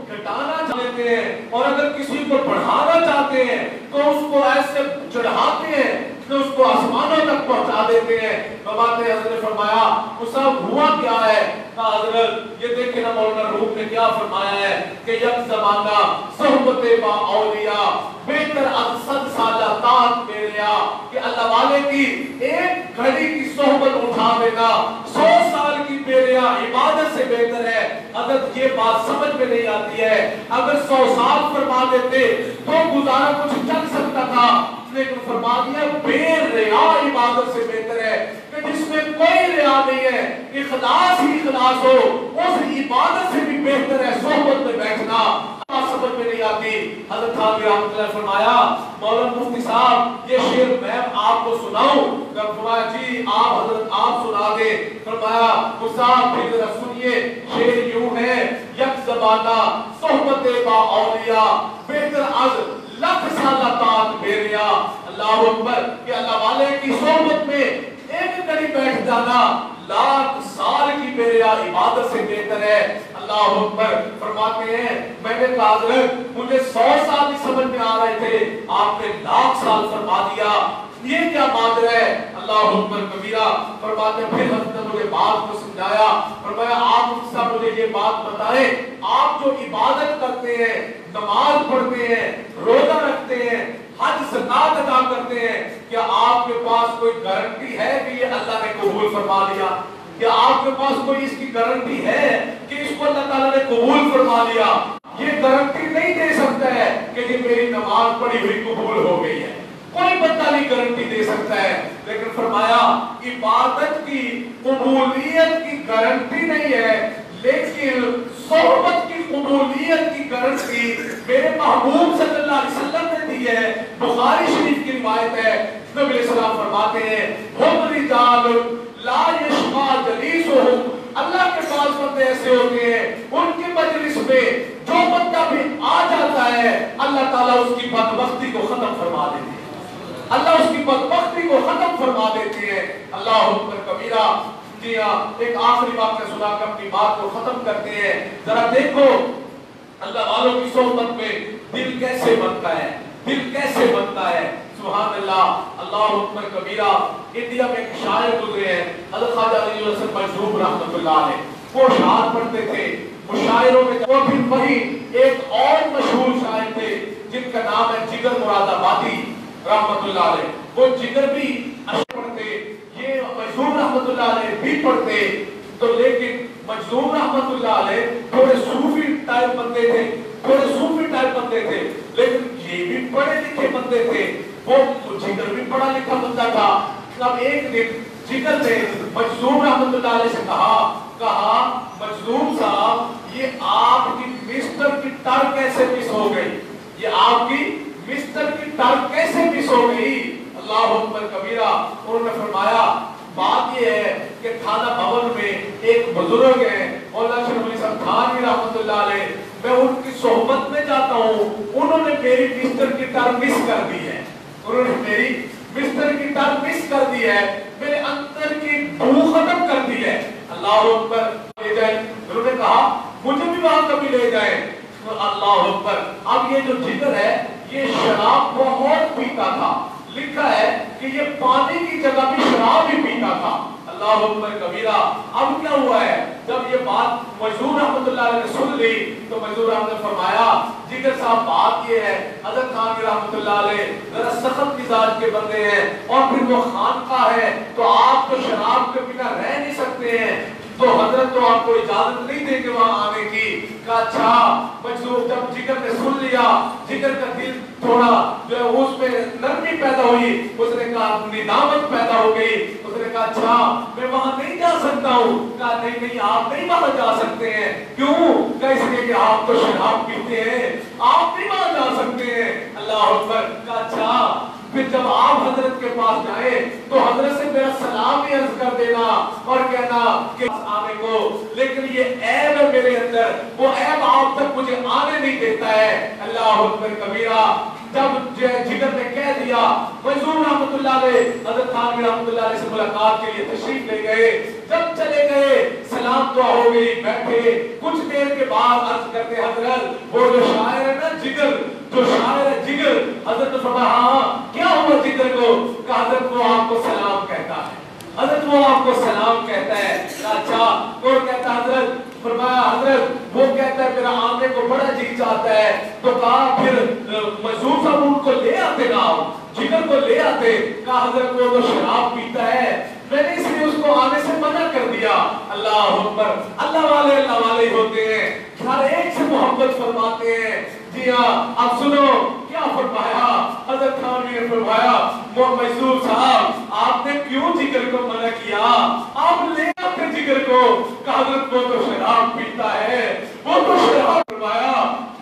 گھٹانا چاہتے ہیں اور اگر کسی کو بڑھانا چاہتے ہیں تو اس کو ایسے چڑھاتے ہیں کہ اس کو آسمانوں تک پہنچا دیتے ہیں. بابا نے حضرت فرمایا وہ سب ہوا کیا ہے؟ کہا حضرت یہ دیکھیں نا مولانا روم نے کیا فرمایا ہے کہ یک زمانہ صحبت با اولیاء بہتر از 100 سالہ طاعت بے ریا، کہ اللہ والے کی ایک گھڑی کی صحبت اٹھا دینا 100 سال کی بے ریا عبادت سے بہتر ہے. حضرت یہ بات سمجھ میں نہیں آتی ہے، اگر 100 سال فرما دیتے تو گزارا کچھ چل سکتا تھا، لیکن فرما دیا بے ریا عبادت سے بہتر ہے کہ جس میں کوئی ریا نہیں ہے، اخلاص ہی اخلاص ہو، اس عبادت سے بھی بہتر ہے صحبت میں بیٹھنا. سمجھ میں نہیں آتی. حضرت تھانوی رحمۃ اللہ فرمایا مولانا مفتی صاحب یہ شعر میں آپ کو سناؤں؟ جب فرمایا جی آپ حضرت آپ سنا دیں. فرمایا صاحب پھر ذرا سنیے، شعر یوں ہے یک زمانہ صحبت با اولیاء بہتر از 100 سالہ طاعت بے ریا. اللہ اکبر. کہ اللہ والے کی صحبت میں ایک گھڑی بیٹھ جانا 1,00,000 سال کی بے ریا عبادت سے بہتر ہے. اللہ اکبر. فرماتے ہیں میں نے کہا حضرت مجھے 100 سال ہی سمجھ میں آ رہے تھے، آپ نے 1,00,000 سال فرما دیا، یہ کیا ماجرا ہے؟ اللہ اکبر کبیرہ. فرماتے ہیں پھر حضرت نے مجھے بات کو سمجھایا. فرمایا آپ مجھ سے مجھے یہ بات بتائیں، آپ جو عبادت کرتے ہیں، نماز پڑھتے ہیں، روزہ رکھتے ہیں، حج زکات ادا کرتے ہیں، کیا آپ کے پاس کوئی گارنٹی ہے کہ یہ اللہ نے قبول فرما لیا؟ کیا آپ کے پاس کوئی اس کی گارنٹی ہے کہ اس کو اللہ تعالیٰ نے قبول فرما لیا؟ یہ گارنٹی نہیں دے سکتا ہے کہ یہ میری نماز پڑھی ہوئی قبول ہو گئی ہے. کوئی کوئی بندہ نہیں گارنٹی دے سکتا ہے، لیکن فرمایا عبادت کی قبولیت کی گارنٹی نہیں ہے، لیکن صحبت کی قبولیت کی گارنٹی میرے محبوب صلی اللہ علیہ وسلم نے دی ہے۔ بخاری شریف کی روایت ہے، نبی علیہ السلام فرماتے ہیں ہم رجال لا یشقى جلیسهم، اللہ کے پاس بندے ایسے ہوتے ہیں ان کے مجلس میں جو بندہ بھی آ جاتا ہے اللہ تعالیٰ اس کی بدبختی کو ختم فرما دیتے ہیں، اللہ اس کی بدبختی کو ختم فرما دیتے ہیں۔ اللہ اکبر کبیرہ۔ جی ہاں، ایک آخری واقعہ سنا کر اپنی بات کو ختم کرتے ہیں۔ ذرا دیکھو اللہ والوں کی صحبت میں دل کیسے بنتا ہے، دل کیسے بنتا ہے، سبحان اللہ۔ اللہ اکبر کبیرہ۔ انڈیا میں ایک شاعر گزرے ہیں حضرت خواجہ علی الحسن مجذوب رحمۃ اللہ علیہ، وہ شعر پڑھتے تھے مشاعروں میں، وہ پھر وہی ایک اور مشہور شاعر تھے جن کا نام ہے جگر مراد آبادی رحمۃ اللہ علیہ، وہ جگر بھی پڑھتے، یہ مجذوب رحمۃ اللہ علیہ بھی پڑھتے، تو لیکن مجذوب رحمۃ اللہ علیہ تھوڑے صوفی ٹائپ بندے تھے، تھوڑے صوفی ٹائپ بندے تھے، لیکن یہ بھی پڑھے لکھے بندے تھے، وہ جگر بھی پڑھا لکھا بندہ تھا۔ اب ایک دن جگر نے مجذوب رحمۃ اللہ علیہ سے کہا مجذوب صاحب یہ آپ کی مسٹر کی ٹر کیسے مس ہو گئی، یہ آپ کی مسٹر کی ٹر کیسے مس ہو گئی۔ اللہ اکبر کبیرہ۔ انہوں نے فرمایا بات یہ ہے کہ تھانہ بھون میں ایک بزرگ ہیں مولانا شریف علی صاحب تھانوی رحمۃ اللہ علیہ، میں ان کی صحبت میں جاتا ہوں، انہوں نے میری مسٹر کی ٹر مس کر دی ہے، انہوں نے میری مسٹر کی ٹر مس کر دی ہے، میرے اندر کی بو ختم کر دی ہے۔ اللہ اکبر۔ لے جائیں، انہوں نے کہا مجھے بھی وہاں کبھی لے جائیں۔ اللہ اکبر۔ اب یہ جو جگر ہے یہ شراب بہت پیتا تھا، لکھا ہے کہ یہ پانی کی جگہ بھی شراب ہی پیتا تھا۔ اللہ اکبر کبیرہ۔ اب کیا ہوا ہے، جب یہ بات مجذوب رحمۃ اللہ علیہ نے سن لی تو مجذوب رحمۃ نے فرمایا جگر صاحب بات یہ ہے حضرت خانوی رحمۃ اللہ علیہ ذرا سخت مزاج کے بندے ہیں، اور پھر وہ خانقاہ ہے تو آپ تو شراب کے بنا رہ نہیں سکتے ہیں، تو حضرت تو آپ کو اجازت نہیں دیں گے وہاں آنے کی۔ کہا اچھا۔ مجذوب جب جگر نے سن لیا، جگر کا دل تھوڑا جو ہے اس میں نرمی پیدا ہوئی، اس نے کہا ندامت پیدا ہو گئی، اس نے کہا اچھا میں وہاں نہیں جا سکتا ہوں۔ کہا نہیں نہیں آپ نہیں وہاں جا سکتے ہیں۔ کیوں؟ کہ اس لیے کہ آپ تو شراب پیتے ہیں، آپ نہیں وہاں جا سکتے ہیں۔ اللہ اکبر۔ کہا اچھا پھر جب آپ حضرت کے پاس جائیں تو حضرت سے میرا سلام ہی عرض کر دینا اور کہنا کہ آنے کو، لیکن یہ عیب ہے میرے اندر، وہ عیب آپ تک مجھے آنے نہیں دیتا ہے۔ اللہ اکبر کبیرہ۔ جب جگر نے کہہ دیا، مجذوب رحمۃ اللہ علیہ حضرت تھانوی رحمۃ اللہ علیہ سے ملاقات کے لیے تشریف لے گئے، جب چلے گئے سلام دعا ہو گئی، بیٹھے، کچھ دیر کے بعد عرض کرتے حضرت وہ جو شاعر ہے نا جگر، جو شاعر ہے جگر، حضرت نے فرمایا ہاں کیا ہوا جگر کو؟ کہ حضرت وہ آپ کو سلام کہتا ہے، حضرت وہ آپ کو سلام کہتا ہے۔ اچھا کون کہتا ہے حضرت؟ فرمایا حضرت وہ کہتا ہے میرا آنے کو بڑا جی چاہتا ہے۔ تو کہا پھر مجذوب صاحب ان کو لے آتے نا، جگر کو لے آتے۔ کہا حضرت وہ تو شراب پیتا ہے، میں نے اس لیے اس کو آنے سے منع کر دیا۔ اللہ اکبر۔ اللہ والے ہی ہوتے ہیں، ہر ایک سے محبت فرماتے ہیں۔ جی ہاں اب سنو کیا فرمایا حضرت تھانوی نے فرمایا وہ مجذوب صاحب آپ نے کیوں جگر کو منع کیا؟ آپ لے آتے جگر کو۔ کہ حضرت وہ تو شراب پیتا ہے، وہ تو شراب۔ فرمایا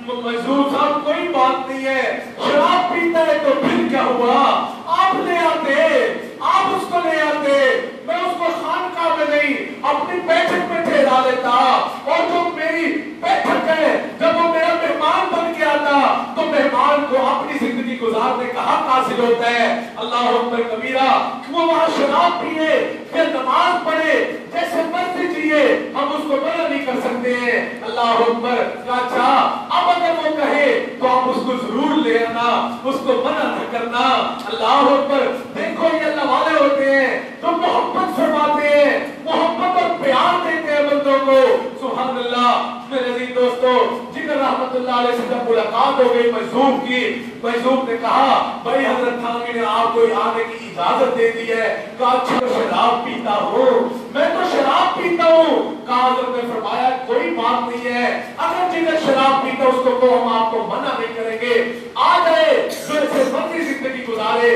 مجذوب صاحب کوئی بات نہیں ہے، شراب پیتا ہے تو پھر کیا ہوا؟ آپ لے آتے، آپ اس کو لے آتے، میں اس کو خانقاہ میں نہیں اپنی بیٹھک میں ٹھہرا لیتا، اور جو میری بیٹھک ہے جب وہ میرا مہمان بن کے آتا تو مہمان کو اپنی زندگی گزارنے کا حق حاصل ہوتا ہے۔ اللہ اکبر کبیرہ۔ وہ وہاں شراب پیے یا نماز پڑھے جیسے مرضی جیے، ہم اس کو منع نہیں کر سکتے ہیں۔ اللہ اکبر۔ اچھا اب اگر وہ کہے تو آپ اس کو ضرور لے آنا، اس کو منع نہ کرنا۔ اللہ اکبر۔ دیکھو یہ اللہ والے ہوتے ہیں جو محبت فرماتے ہیں، محبت اور پیار دیتے ہیں بندوں کو۔ سبحان اللہ۔ میرے عزیز دوستو جگر رحمت اللہ علیہ سے جب ملاقات ہو گئی مجذوب کی، مجذوب نے کہا بھائی حضرت تھانوی نے آپ کو آنے کی اجازت دے دی ہے۔ کہا اچھا شراب پیتا ہوں، میں تو شراب پیتا ہوں۔ کہا حضرت نے فرمایا کوئی بات نہیں ہے، اگر جگر شراب پیتا اس کو ہم آپ کو منع نہیں کریں گے، آ جائے جو ایسے مرضی زندگی گزارے،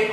1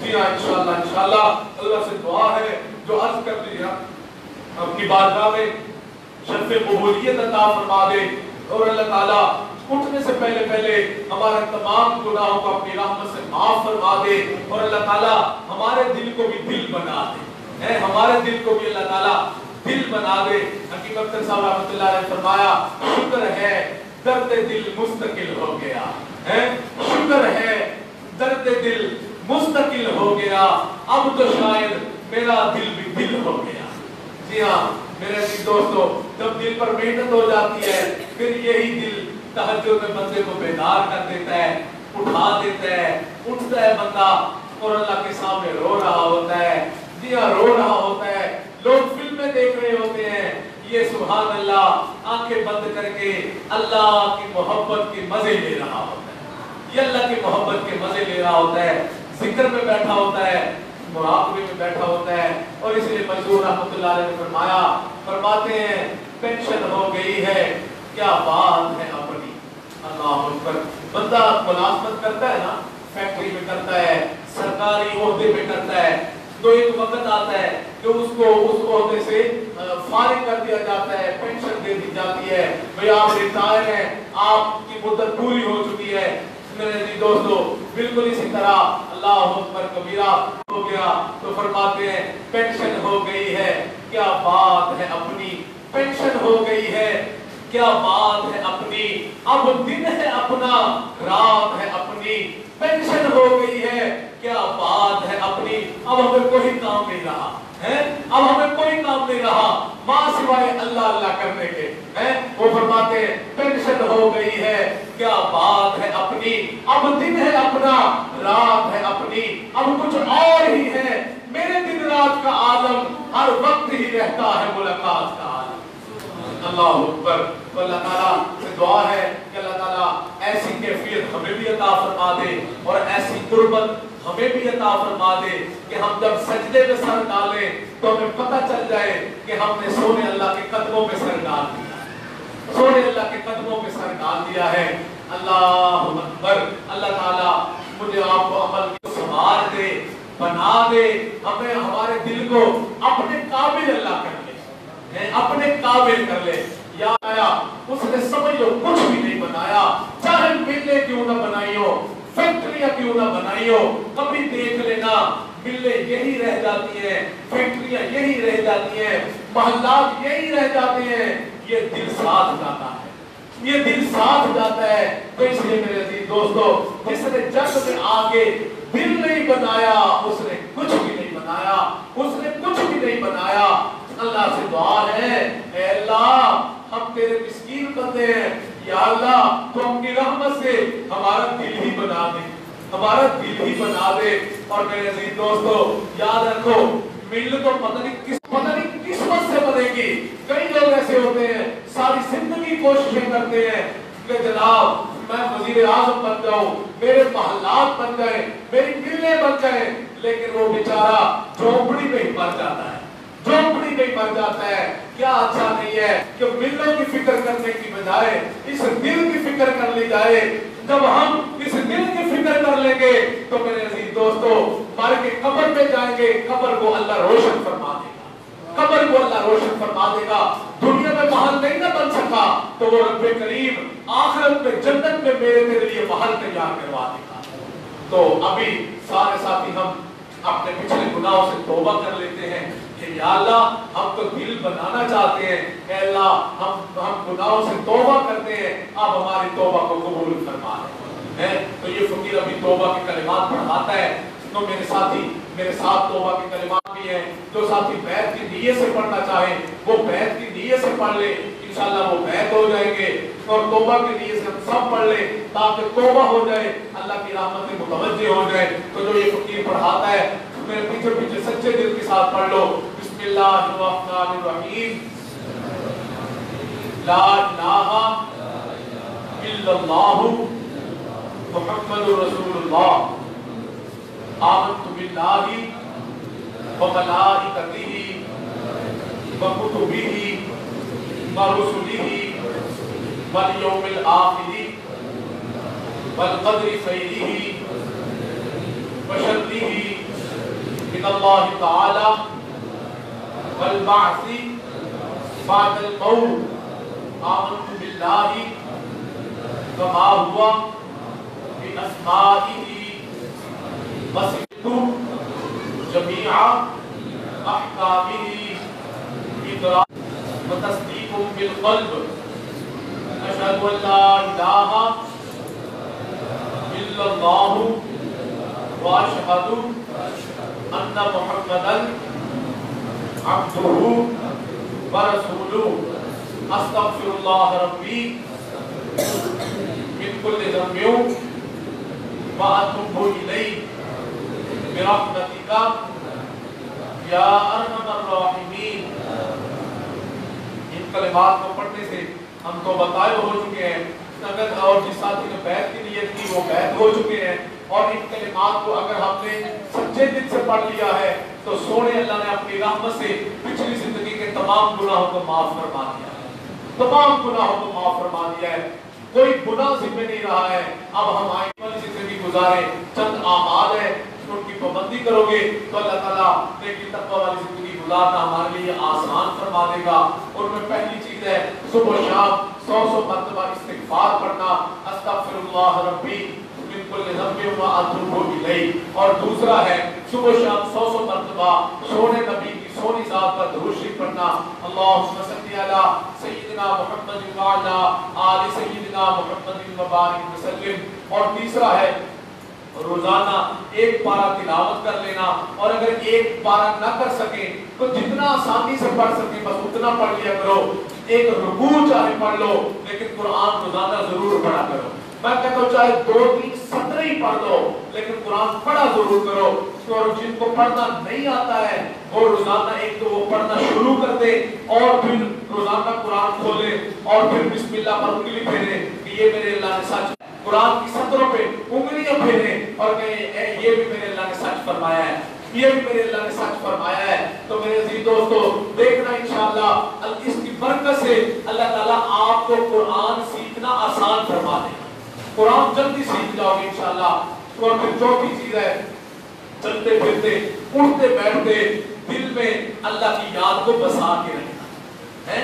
جی ہاں انشاءاللہ اللہ سے دعا ہے جو عرض کر دیا آپ کی بارگاہ میں شرف قبولیت عطا فرما دے، اور اللہ تعالیٰ اٹھنے سے پہلے ہمارے تمام گناہوں کو اپنی رحمت سے معاف فرما دے، اور اللہ تعالیٰ ہمارے دل کو بھی دل بنا دے، ہمارے دل کو بھی اللہ تعالیٰ دل بنا دے۔ حکیم اختر صاحب رحمۃ اللہ علیہ نے فرمایا شکر ہے درد دل مستقل ہو گیا، شکر ہے درد دل مستقل ہو گیا، اب تو شاید میرا دل بھی دل ہو گیا۔ جی ہاں میرے عزیز دوستو، جب دل پر محنت ہو جاتی ہے پھر یہی دل تہجد میں بندے کو بیدار کر دیتا ہے، اٹھا دیتا ہے، اٹھتا ہے بندہ اور اللہ کے سامنے رو رہا ہوتا ہے۔ جی ہاں رو رہا ہوتا ہے، لوگ فلمیں دیکھ رہے ہوتے ہیں، یہ سبحان اللہ آنکھیں بند کر کے اللہ کی محبت کے مزے لے رہا ہوتا ہے، یہ اللہ کی محبت کے مزے لے رہا ہوتا ہے، ذکر میں بیٹھا ہوتا ہے، مراقبے میں بیٹھا ہوتا ہے۔ اور اس لیے مجذور رحمۃ اللہ علیہ نے فرماتے ہیں پینشن ہو گئی ہے کیا بات ہے اپنی، اللہ اکبر۔ بندہ ملازمت کرتا ہے نا، فیکٹری میں کرتا ہے، سرکاری عہدے میں کرتا ہے، تو ایک وقت آتا ہے کہ اس کو اس عہدے سے فارغ کر دیا جاتا ہے، پینشن دے دی جاتی ہے، بھئی آپ ریٹائر ہیں، آپ کی مدت پوری ہو چکی ہے۔ میرے عزیز دوستو بالکل اسی طرح اللہ اکبر کبیرہ ہو گیا تو فرماتے ہیں پینشن ہو گئی ہے کیا بات ہے اپنی، پینشن ہو گئی ہے کیا بات ہے اپنی، اب دن ہے اپنا رات ہے اپنی، پینشن ہو گئی ہے کیا بات ہے اپنی، اب ہمیں کوئی کام نہیں رہا ہے، اب ہمیں کوئی کام نہیں رہا ماں سوائے اللہ اللہ کرنے کے، وہ فرماتے ہیں پینشن ہو گئی ہے کیا بات ہے اپنی، اب دن ہے اپنا رات ہے اپنی، اب کچھ اور ہی ہے، میرے دن رات کا عالم ہر وقت ہی رہتا ہے ملاقات کا عالم۔ اللہ اکبر۔ تو اللہ تعالیٰ سے دعا ہے کہ اللہ تعالیٰ ایسی کیفیت ہمیں بھی عطا فرما دے اور ایسی قربت ہمیں بھی عطا فرما دے کہ ہم جب سجدے میں سر ڈالیں تو ہمیں پتہ چل جائے کہ ہم نے سونے اللہ کے قدموں میں سر ڈال دیا، سونے اللہ کے قدموں میں سر ڈال دیا ہے۔ اللہ اکبر۔ اللہ تعالیٰ مجھے آپ کو عمل کو سنوار دے، بنا دے، ہمیں ہمارے دل کو اپنے قابل اللہ کر لے، اپنے قابل کر لے۔ یا آیا اس نے سمجھ لو کچھ بھی نہیں بنایا، چاہے ملے کیوں نہ بنائی ہو، فیکٹریاں کیوں نہ بنائی ہو، کبھی دیکھ لینا ملے یہی رہ جاتی ہیں، فیکٹریاں یہی رہ جاتی ہیں، محلات یہی رہ جاتے ہیں، یہ دل ساتھ جاتا ہے، یہ دل ساتھ جاتا ہے۔ تو اس لیے میرے عزیز دوستو جس نے جنگ میں آگے دل نہیں بنایا اس نے کچھ بھی نہیں بنایا، اس نے کچھ بھی نہیں بنایا۔ اللہ سے دعا ہے اے اللہ ہم تیرے مسکین بندے ہیں، یا اللہ تو اپنی رحمت سے ہمارا دل ہی بنا دے، ہمارا دل ہی بنا دے۔ اور میرے عزیز دوستو یاد رکھو مل تو پتہ نہیں قسمت سے بنے گی۔ کئی لوگ ایسے ہوتے ہیں ساری زندگی کوششیں کرتے ہیں کہ جناب میں وزیر اعظم بن جاؤں، میرے محلات بن جائیں، میری گلیں بن جائیں، لیکن وہ بیچارہ جھونپڑی میں ہی مر جاتا ہے، جھونپڑی میں مر جاتا ہے۔ کیا اچھا نہیں ہے کہ ملوں کی فکر کرنے کی بجائے اس دل کی فکر کر لی جائے۔ جب ہم اس دل کی فکر کر لیں گے تو میرے عزیز دوستو مر کے قبر پہ جائیں گے، قبر کو اللہ روشن فرما دے گا، قبر کو اللہ روشن فرما دے گا۔ دنیا میں محل نہیں نہ بن سکا تو وہ رب کریم آخرت میں جنت میں میرے تیرے لیے محل تیار کروا دے گا۔ تو ابھی سارے ساتھی ہم اپنے پچھلے گناہوں سے توبہ کر لیتے ہیں کہ یا اللہ ہم تو دل بنانا چاہتے ہیں، اے اللہ ہم گناہوں سے توبہ کرتے ہیں، اب ہماری توبہ کو قبول فرما لیں۔ تو یہ فقیر ابھی توبہ کے کلمات پڑھاتا ہے، تو میرے ساتھی میرے ساتھ توبہ کے کلمات بھی ہیں، جو ساتھی بیعت کی نیت سے پڑھنا چاہیں وہ بیعت کی نیت سے پڑھ لیں، انشاءاللہ وہ بیعت ہو جائیں گے، اور توبہ کی نیت سے ہم سب پڑھ لیں تاکہ توبہ ہو جائے، اللہ کی رحمت سے متوجہ ہو جائے۔ تو جو یہ فقیر پڑھاتا ہے میرے پیچھے پیچھے سچے دل کے ساتھ پڑھ لو۔ بسم اللہ الرحمن الرحیم، لا الہ الا اللہ محمد رسول اللہ، آمنت باللہ وملائکتہ وکتبہ ورسلہ والیوم الآخر والقدر خیرہ وشرہ من اللہ تعالی والبعث بعد الموت آمنت باللہ وما ہوا باسمائہ وصفت جمیع احکامہ ادراک وتصدیق بالقلب اشہد ان لا الہ الا اللہ واشہد ان محمدا عبدہ ورسولہ استغفر اللہ ربی من کل ذنب واتوب الیہ برحمتک یا ارحم الراحمین۔ ان کلمات کو پڑھنے سے ہم تو بتائے ہو چکے ہیں، اگر اور جس ساتھی نے بیعت کی نیت کی وہ بیعت ہو چکے ہیں، اور ان کلمات کو اگر ہم نے سچے دل سے پڑھ لیا ہے تو سونے اللہ نے اپنی رحمت سے پچھلی زندگی کے تمام گناہوں کو معاف فرما دیا ہے، تمام گناہوں کو معاف فرما دیا ہے، کوئی گناہ ذمہ نہیں رہا ہے۔ اب ہم آئیں والی زندگی گزاریں، چند اعمال ہیں ان کی پابندی کرو گے تو اللہ تعالیٰ نیکی تقوی والی زندگی گزارنا ہمارے لیے آسان فرما دے گا۔ ان میں پہلی چیز ہے صبح و شام 100 مرتبہ استغفار پڑھنا، استغفر اللہ ربی من کل ذنب واتوب الیہ، اور دوسرا ہے صبح و شام 100 مرتبہ سونے نبی کی سونی ذات پر درود شریف پڑھنا، اللہم صلی علی سیدنا محمد وعلی آل سیدنا محمد وبارک وسلم، اور تیسرا ہے روزانہ ایک پارہ تلاوت کر لینا، اور اگر ایک پارہ نہ کر سکیں تو جتنا آسانی سے پڑھ سکیں بس اتنا پڑھ لیا کرو، ایک رکوع چاہے پڑھ لو لیکن قرآن روزانہ ضرور پڑھا کرو۔ میں کہتا ہوں چاہے 2-3 سطریں ہی پڑھ لو لیکن قرآن پڑھا ضرور کرو، اور جن کو پڑھنا نہیں آتا ہے وہ روزانہ ایک تو وہ پڑھنا شروع کر دے اور پھر روزانہ قرآن کھولے اور پھر بسم اللہ پر انگلی پھیرے کہ یہ میرے اللہ نے سچ، قرآن کی سطروں پہ انگلیاں پھیرے اور کہیں یہ بھی میرے اللہ نے سچ فرمایا ہے، یہ بھی میرے اللہ نے سچ فرمایا ہے۔ تو میرے عزیز دوستو دیکھنا انشاءاللہ اس کی برکت سے اللہ تعالیٰ آپ کو قرآن سیکھنا آسان فرما دے، قرآن جلدی سیکھ جاؤ گے انشاءاللہ۔ اور پھر چوتھی چیز ہے چلتے پھرتے اٹھتے بیٹھتے دل میں اللہ کی یاد کو بسا کے رکھنا ہے،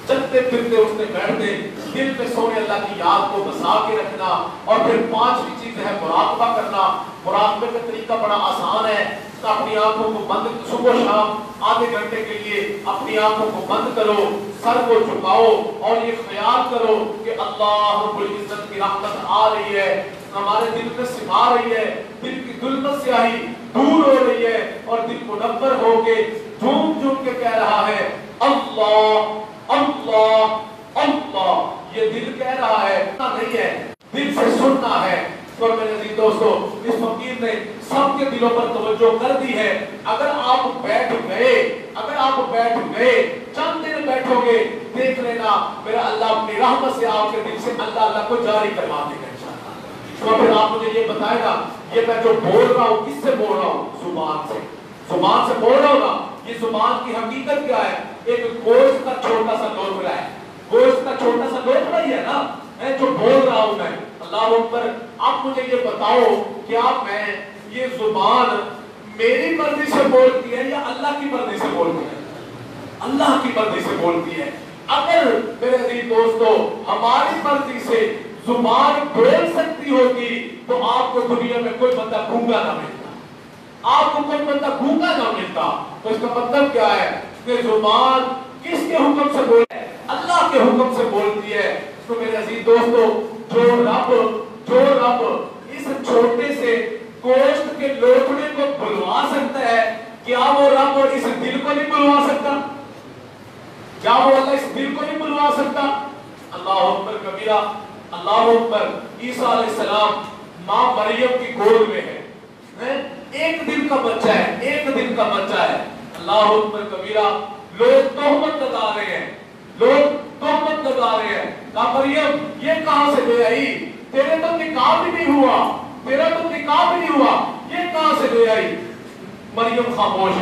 چلتے پھرتے اٹھتے بیٹھتے دل میں سونے اللہ کی یاد کو بسا کے رکھنا۔ اور پھر پانچویں چیز ہے مراقبہ کرنا۔ مراقبے کا طریقہ بڑا آسان ہے، اپنی آنکھوں کو بند، صبح شام آدھے گھنٹے کے لیے اپنی آنکھوں کو بند کرو، سر کو جھکاؤ اور یہ خیال کرو کہ اللہ رب العزت کی رحمت آ رہی ہے، ہمارے دل میں سما رہی ہے، دل کی ظلمت سیاہی دور ہو رہی ہے اور دل منور ہو کے جھوم جھوم کے کہہ رہا ہے اللہ اللہ اللہ، یہ دل کہہ رہا ہے، نہیں ہے دل سے سننا ہے۔ تو میرے عزیز دوستو اس فقیر نے سب کے دلوں پر توجہ کر دی ہے۔ اگر آپ بیٹھ گئے چند دن بیٹھو گے دیکھ لینا میرا اللہ اپنی رحمت سے آپ کے دل سے اللہ اللہ کو جاری کروا دے گا انشاءاللہ۔ تو پھر آپ مجھے یہ بتائے گا یہ میں جو بول رہا ہوں کس سے بول رہا ہوں؟ زبان سے بول رہا ہوں نا۔ یہ زبان کی حقیقت کیا ہے؟ ایک گوشت کا چھوٹا سا لوتھڑا ہے، گوشت کا چھوٹا سا لوتھڑا ہی ہے نا جو بول رہا ہوں میں، اللہ اکبر۔ اب مجھے یہ بتاؤ کیا میں یہ زبان میری مرضی سے بولتی ہے یا اللہ کی مرضی سے بولتی ہے؟ اللہ کی مرضی سے بولتی ہے۔ اگر میرے عزیز دوستو ہماری مرضی سے زبان بول سکتی ہوگی تو آپ کو دنیا میں کوئی بندہ گونگا نہ ملتا، آپ کو کوئی بندہ گونگا نہ ملتا۔ تو اس کا مطلب کیا ہے کہ زبان کس کے حکم سے بولتی ہے؟ اللہ کے حکم سے بولتی ہے۔ تو میرے عزیز دوستو جو رب اس چھوٹے سے گوشت کے لوتھڑے کو بلوا سکتا ہے، کیا وہ رب اس دل کو نہیں بلوا سکتا؟ کیا وہ اللہ اس دل کو نہیں بلوا سکتا؟ اللہ اکبر کبیرہ، اللہ اکبر۔ عیسیٰ علیہ السلام ماں مریم کی گود میں ہے، ایک دن کا بچہ ہے، اللہ اکبر کبیرہ۔ لوگ تہمت لگا رہے ہیں، کہا مریم یہ کہاں سے لے آئی؟ تیرا تو نکاح بھی نہیں ہوا، یہ کہاں سے لے آئی؟ مریم خاموش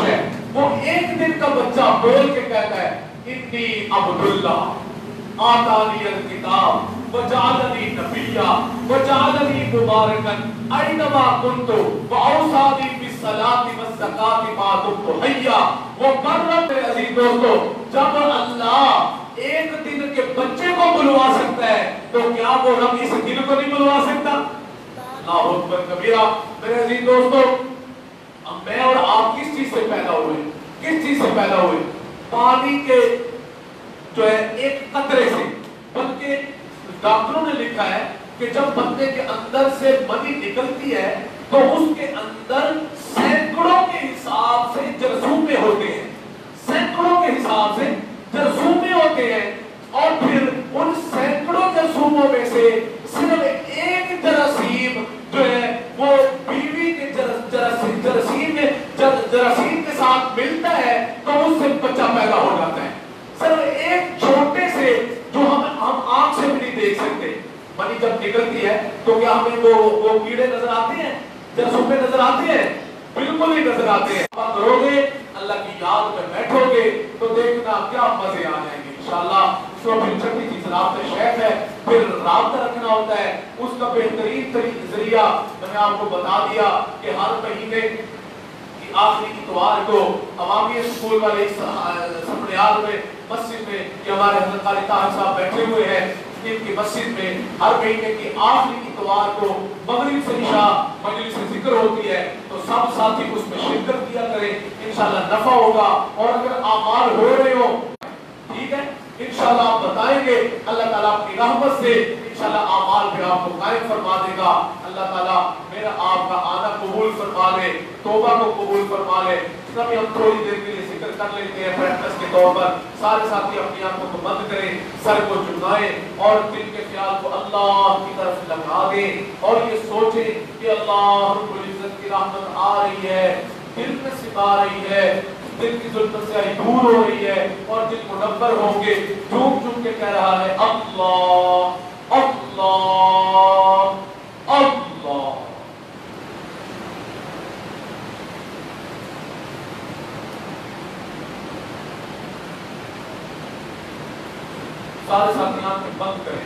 ہے۔ وہ ایک دن کا بچہ بول کے کہتا ہے انی عبداللہ آتانی الکتاب وجعلنی نبیا وجعلنی مبارکا اینما کنت واوصانی بالصلاۃ والزکاۃ ما دمت حیا وبرا. عزیز دوستو جب اللہ ایک دن کے بچے کو بلوا سکتا ہے تو کیا وہ رب اس دن کو نہیں بلوا سکتا؟ اللہ اکبر کبیرہ. میرے عزیز دوستو میں اور آپ کس چیز سے پیدا ہوئے؟ کس چیز سے پیدا ہوئے؟ پانی کے جو ہے ایک قطرے سے. بلکہ ڈاکٹروں نے لکھا ہے کہ جب بندے کے اندر سے منی نکلتی ہے تو اس کے اندر سینکڑوں کے حساب سے جرثومے ہوتے ہیں. سینکڑوں کے حساب سے جرثومے ہوتے ہیں اور پھر ان سینکڑوں جرثوموں میں سے صرف ایک جراثیم جو ہے وہ بیوی کے جراثیم کے ساتھ ملتا ہے تو اس سے بچہ پیدا ہو جاتا ہے. صرف ایک چھوٹے سے جو ہم آنکھ سے بھی نہیں دیکھ سکتے. منی جب نکلتی ہے تو کیا ہمیں وہ کیڑے نظر آتے ہیں؟ جرثومے نظر آتے ہیں؟ بالکل نہیں نظر آتے ہیں. آپ کرو گے اللہ کی یاد میں بیٹھو گے تو دیکھنا کیا مزے آ جائیں گے انشاءاللہ. اس کو پھر چھٹی چیز رابطہ شیخ ہے. پھر رابطہ رکھنا ہوتا ہے. اس کا بہترین ذریعہ میں نے آپ کو بتا دیا کہ ہر مہینے کی آخری اتوار کو عوامی اسکول والے سپریال میں مسجد میں کہ ہمارے حضرت قاری طاہر صاحب بیٹھے ہوئے ہیں ان کی مسجد میں ہر مہینے کی آخری اتوار کو مغرب سے عشاء مجلس ذکر ہوتی ہے تو سب ساتھی اس میں شرکت کیا کریں. انشاءاللہ نفع ہوگا. اور اگر اعمال ہو رہے ہو ٹھیک ہے انشاءاللہ آپ بتائیں گے اللہ تعالیٰ اپنی رحمت سے انشاءاللہ اعمال بھی آپ کو قائم فرما دے گا. اللہ تعالیٰ میرا آپ کا آنا قبول فرما لے, توبہ کو قبول فرما لے. سبھی ہم تھوڑی دیر کے لیے ذکر کر لیتے ہیں پریکٹس کے طور پر. سارے ساتھی اپنی آنکھوں کو بند کریں, سر کو جھکائیں اور دل کے خیال کو اللہ کی طرف لگا دیں اور یہ سوچیں کہ اللہ رب العزت کی رحمت آ رہی ہے, دل میں سما رہی ہے, دل کی ظلمت سے دور ہو رہی ہے اور دل منور ہوں گے. جھوم جھوم کے کہہ رہا ہے اللہ اللہ اللہ. سارے ساتھی آنکھیں بند کریں,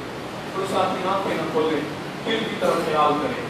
کوئی ساتھی آنکھیں نہ کھولیں, دل کی طرف خیال کریں.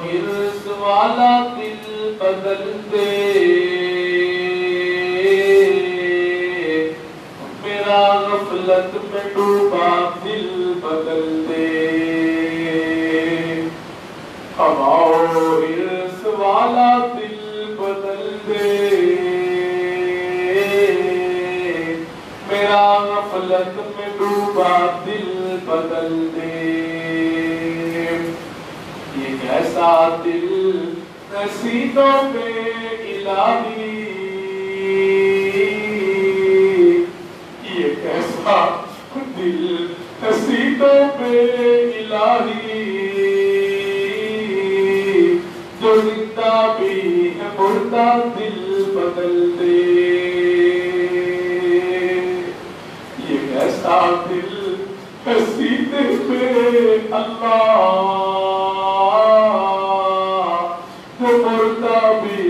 ہرس والا دل بدل دے, میرا غفلت میں ڈوبا دل بدل دے. ہرس والا دل بدل دے, میرا غفلت میں ڈوبا دل بدل دے. ایسا دل نصیبوں پہ الہی, یہ کیسا دل نصیبوں پہ الہی, جو زندہ بھی ہے مردہ دل بدل دے. یہ کیسا دل نصیبوں پہ اللہ, مردہ بھی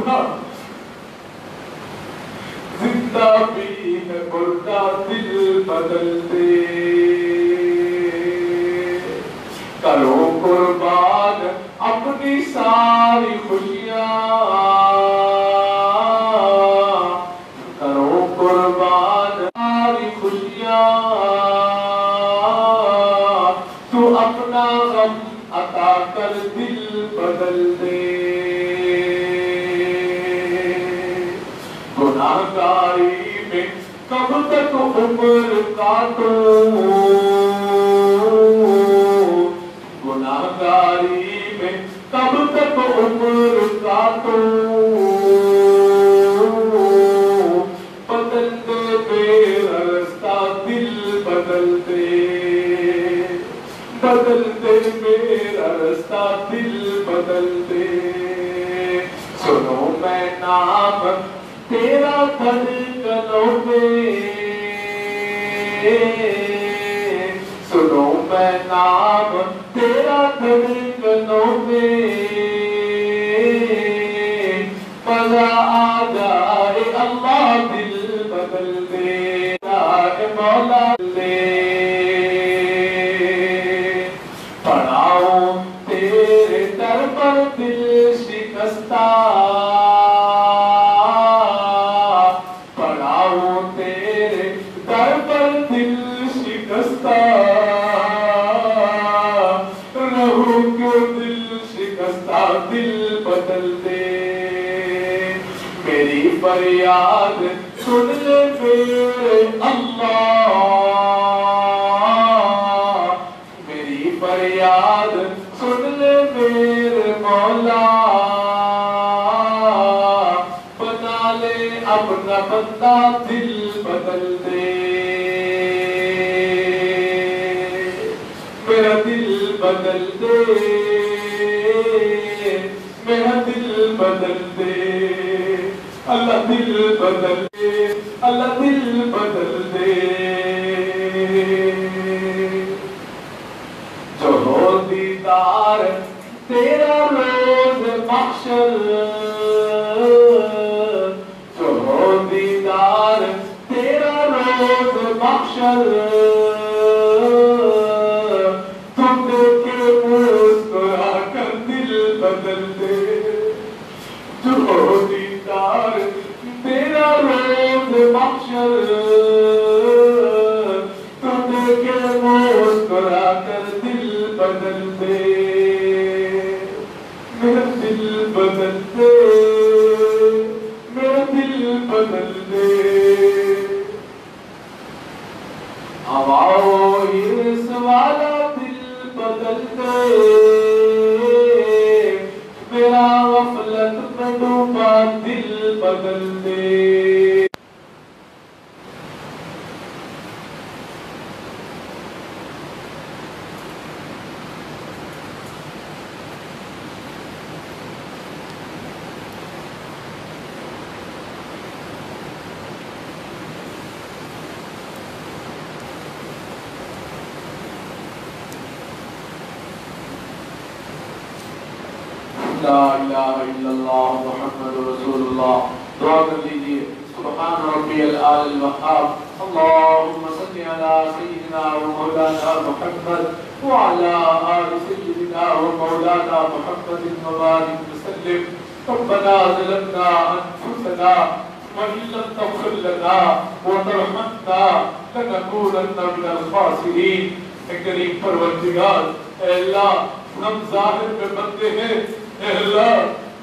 سنا زندہ بھی ہے مردہ دل بدل دے کرو قربان اپنی ساری خوشیاں کرو قربان ساری خوشیاں تو اپنا غم عطا کر دل بدل دے گناہگاری میں کب تک عمر کاٹوں گناہگاری میں کب تک عمر کاٹوں بدل دے میرا رستہ دل بدل دے بدل دے میرا رستہ دل بدل دے سنو میں نام تیرا دھڑکنوں میں سنو میں نام تیرا دھڑکنوں میں مزہ آ جائے اللہ دل بدل دے اے مولا دے پڑھاؤ تیرے در پر دل شکستہ پڑھاؤ تیرے در پر دل شکستہ رہو کیوں دل شکستہ دل بدل دے میری فریاد سن لے میرے اللہ میری فریاد سن لے میرے مولا بنا لے اپنا بندہ دل بدل دے میرا دل بدل دے میرا دل بدل دے اللہ دل بدل دے اللہ دل بدل دے جو ہو دیدار تیرا روز محشر جو ہو دیدار تیرا روز محشر تم دیکھے مسکرا کر دل بدل دے جو ہو دیدار تیرا روز محشر تم دیکھے مسکرا کر دل بدل دے میرا دل بدل دے میرا دل بدل دے آواؤ اس والا دل بدل دے میرا غفلت میں ڈوبا دل بدل دے لا الہ الا اللہ محمد رسول اللہ دعا کر لیجئے سبحان ربی العالی الوہاب اللہم صلی علی سیدنا و مولانا محمد وعلی آل سیدنا و مولانا محمد مبارک وسلم ربنا ظلمنا انفسنا وإن لم تغفر لنا وترحمنا لنكونن من الخاسرین اے کریم پروردگار اے اللہ ہم ظاہر میں بندے ہیں اے اللہ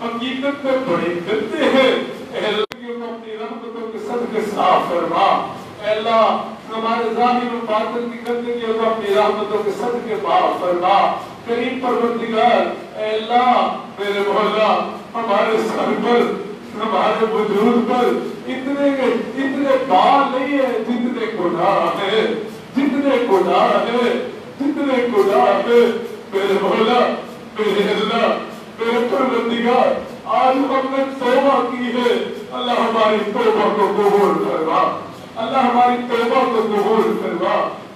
حقیقت میں بڑے گندے ہیں اے اللہ کی اپنی رحمتوں کے صدقے صاف فرما اے اللہ ہمارے ظاہر و باطن کی گندگی کو اپنی رحمتوں کے صدقے معاف فرما کریم پروردگار اے اللہ میرے مولا ہمارے سر پر ہمارے وجود پر اتنے بال نہیں ہے جتنے گناہ ہے جتنے گناہ ہے جتنے گناہ ہے میرے مولا میرے اللہ میرے پروردگار آج ہم نے توبہ کی ہے اللہ ہماری توبہ کو قبول فرما اللہ ہماری توبہ کو قبول فرما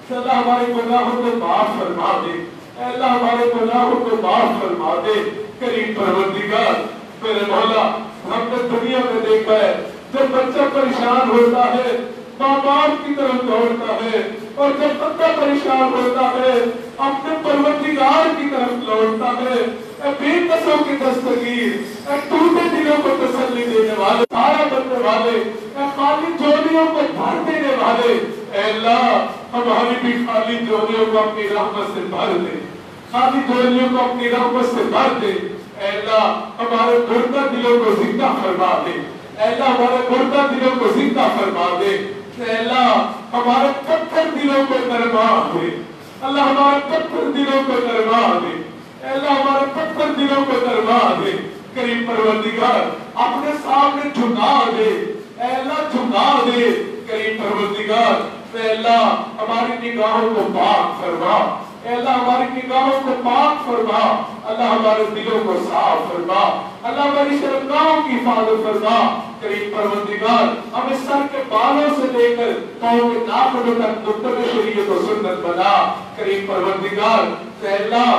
اللہ ہمارے گناہوں کو معاف فرما دے اللہ ہمارے گناہوں کو معاف فرما دے کریم پروردگار میرے مولا ہم نے دنیا میں دیکھا ہے جب بچہ پریشان ہوتا ہے ماں باپ کی طرف دوڑتا ہے، اور جب بندہ پریشان ہوتا ہے اپنے پروردگار کی طرف لوٹتا ہے۔ اے بے کسوں کی دستگیر، اے ٹوٹے دلوں کو تسلی دینے والے، سارا بننے والے، اے خالی جولیوں کو بھر دینے والے، اے اللہ ہماری بھی خالی جولیوں کو اپنی رحمت سے بھر دے، خالی جولیوں کو اپنی رحمت سے بھر دے۔ اے اللہ ہمارے مردہ دلوں کو زندہ فرما دے، اے اللہ ہمارے مردہ دلوں کو زندہ فرما دے، اے اللہ ہمارے پتھر دلوں کو نرما دے، اللہ ہمارے پتھر دلوں کو نرما دے، اے اللہ ہمارے پتھر دلوں کو نرما دے۔ کریم پروردگار اپنے سامنے جھکا دے، اے اللہ جھکا دے کریم پروردگار، اے اللہ ہماری نگاہوں کو پاک فرما، اے اللہ ہماری نگاہوں کو پاک فرما، اللہ ہمارے دلوں کو صاف فرما، اللہ ہماری شرمگاہوں کی حفاظت فرما۔ کریم پروردگار ہمیں سر کے بالوں سے لے کر پاؤں کے ناخنوں تک متبع شریعت و سنت بنا۔ کریم پروردگار اے اللہ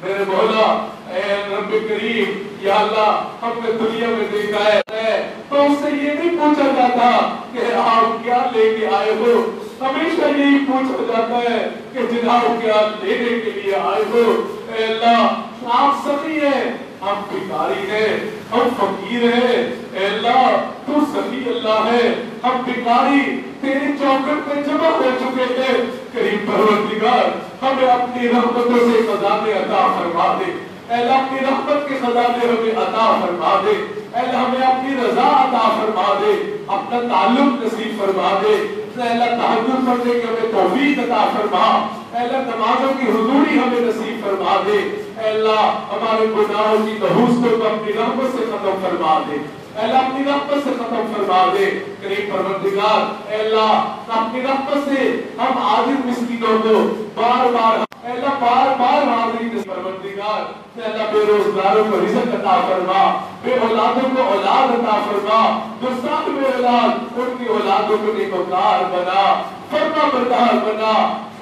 میرے مولا، اے رب کریم، یا اللہ ہم نے دنیا میں دیکھا ہے تو اس سے یہ نہیں پوچھا جاتا کہ آپ کیا لے کے آئے ہو، ہمیشہ یہی پوچھا جاتا ہے کہ جناب کیا لینے کے لیے آئے ہو۔ اے اللہ آپ سخی ہیں، ہم بھکاری ہیں، ہم فقیر ہیں، اے اللہ تو سخی اللہ ہے، ہم بھکاری تیری چوکٹ پہ جمع ہو چکے ہیں۔ کریم پروردگار ہمیں اپنی رحمتوں سے خزانے عطا فرما دے، اے اللہ اپنی رحمت کے خزانے ہمیں عطا فرما دے، اے اللہ ہمیں اپنی رضا عطا فرما دے، اپنا تعلق نصیب فرما دے، اے اللہ تہجد پڑھنے کی ہمیں توفیق عطا فرما، اے اللہ نمازوں کی حضوری ہمیں نصیب فرما دے، اے اللہ ہمارے گناہوں کی نحوستوں کو اپنی رحمت سے ختم فرما دے، اے اللہ اپنی رحمت سے ختم فرما دے۔ کریم پروردگار اے اللہ اپنی رحمت سے ہم عاجز مسکینوں کو بار بار اے اللہ بار بار حاضری دے۔ پروردگار اے اللہ بے روزگاروں کو رزق عطا فرما، بے اولادوں کو اولاد عطا فرما، جو ساتھ بے اولاد ان کی اولادوں کو نیکوکار بنا، فرما بردار بنا،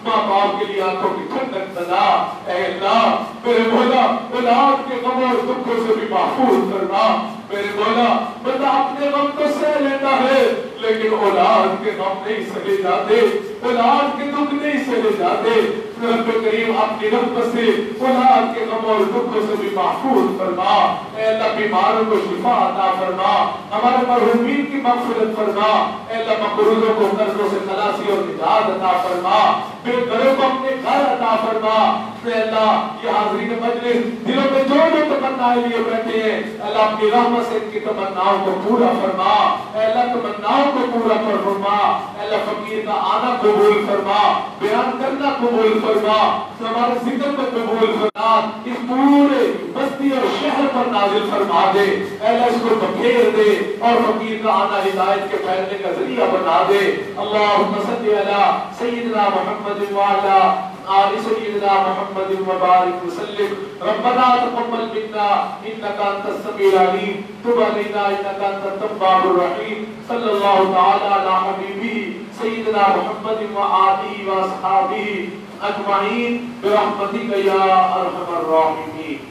ماں باپ کے لیے آنکھوں کی ٹھنڈک بنا۔ اے اللہ میرے مولا اولاد کے غم اور دکھوں سے بھی محفوظ فرما۔ میرے مولا بندہ اپنے غم تو سہ لیتا ہے لیکن اولاد کے غم نہیں سہے جاتے، اولاد کے دکھ نہیں سہے جاتے۔ رب کریم اپنی رحمت سے اولاد کے غم اور دکھوں سے بھی محفوظ فرما۔ اے اللہ بیماروں کو شفا عطا فرما، ہمارے مرحومین کی مغفرت فرما۔ اے اللہ مقروضوں کو قرضوں سے خلاصی اور نجات عطا فرما، بے گھروں کو اپنے گھر عطا فرما۔ اے اللہ یہ حاضرین مجلس دلوں میں جو تمنائیں لیے بیٹھے ہیں، اللہ اپنی رحمت سے ان کی تمناؤں کو پورا فرما۔ اے اللہ تمناؤں کو پورا فرما، اے اللہ فقیر کا آنا قبول فرما، بیان کرنا قبول فرما، ہمارے ذکر کو قبول فرما، اس پورے بستی اور شہر پر نازل فرما دے۔ اے اللہ اس کو بکھیر دے اور فقیر کا آنا ہدایت کے پھیلنے کا ذریعہ بنا دے۔ اللہم صلی علی سیدنا محمد وعلی آل سیدنا محمد وبارک وسلم۔ ربنا تقبل منا انک انت السمیع العلیم، تب علینا انک انت التواب الرحیم۔ صلی اللہ تعالی علی حبیبہ سیدنا محمد وآلہ واصحابہ اجمعین برحمتک یا ارحم الراحمین۔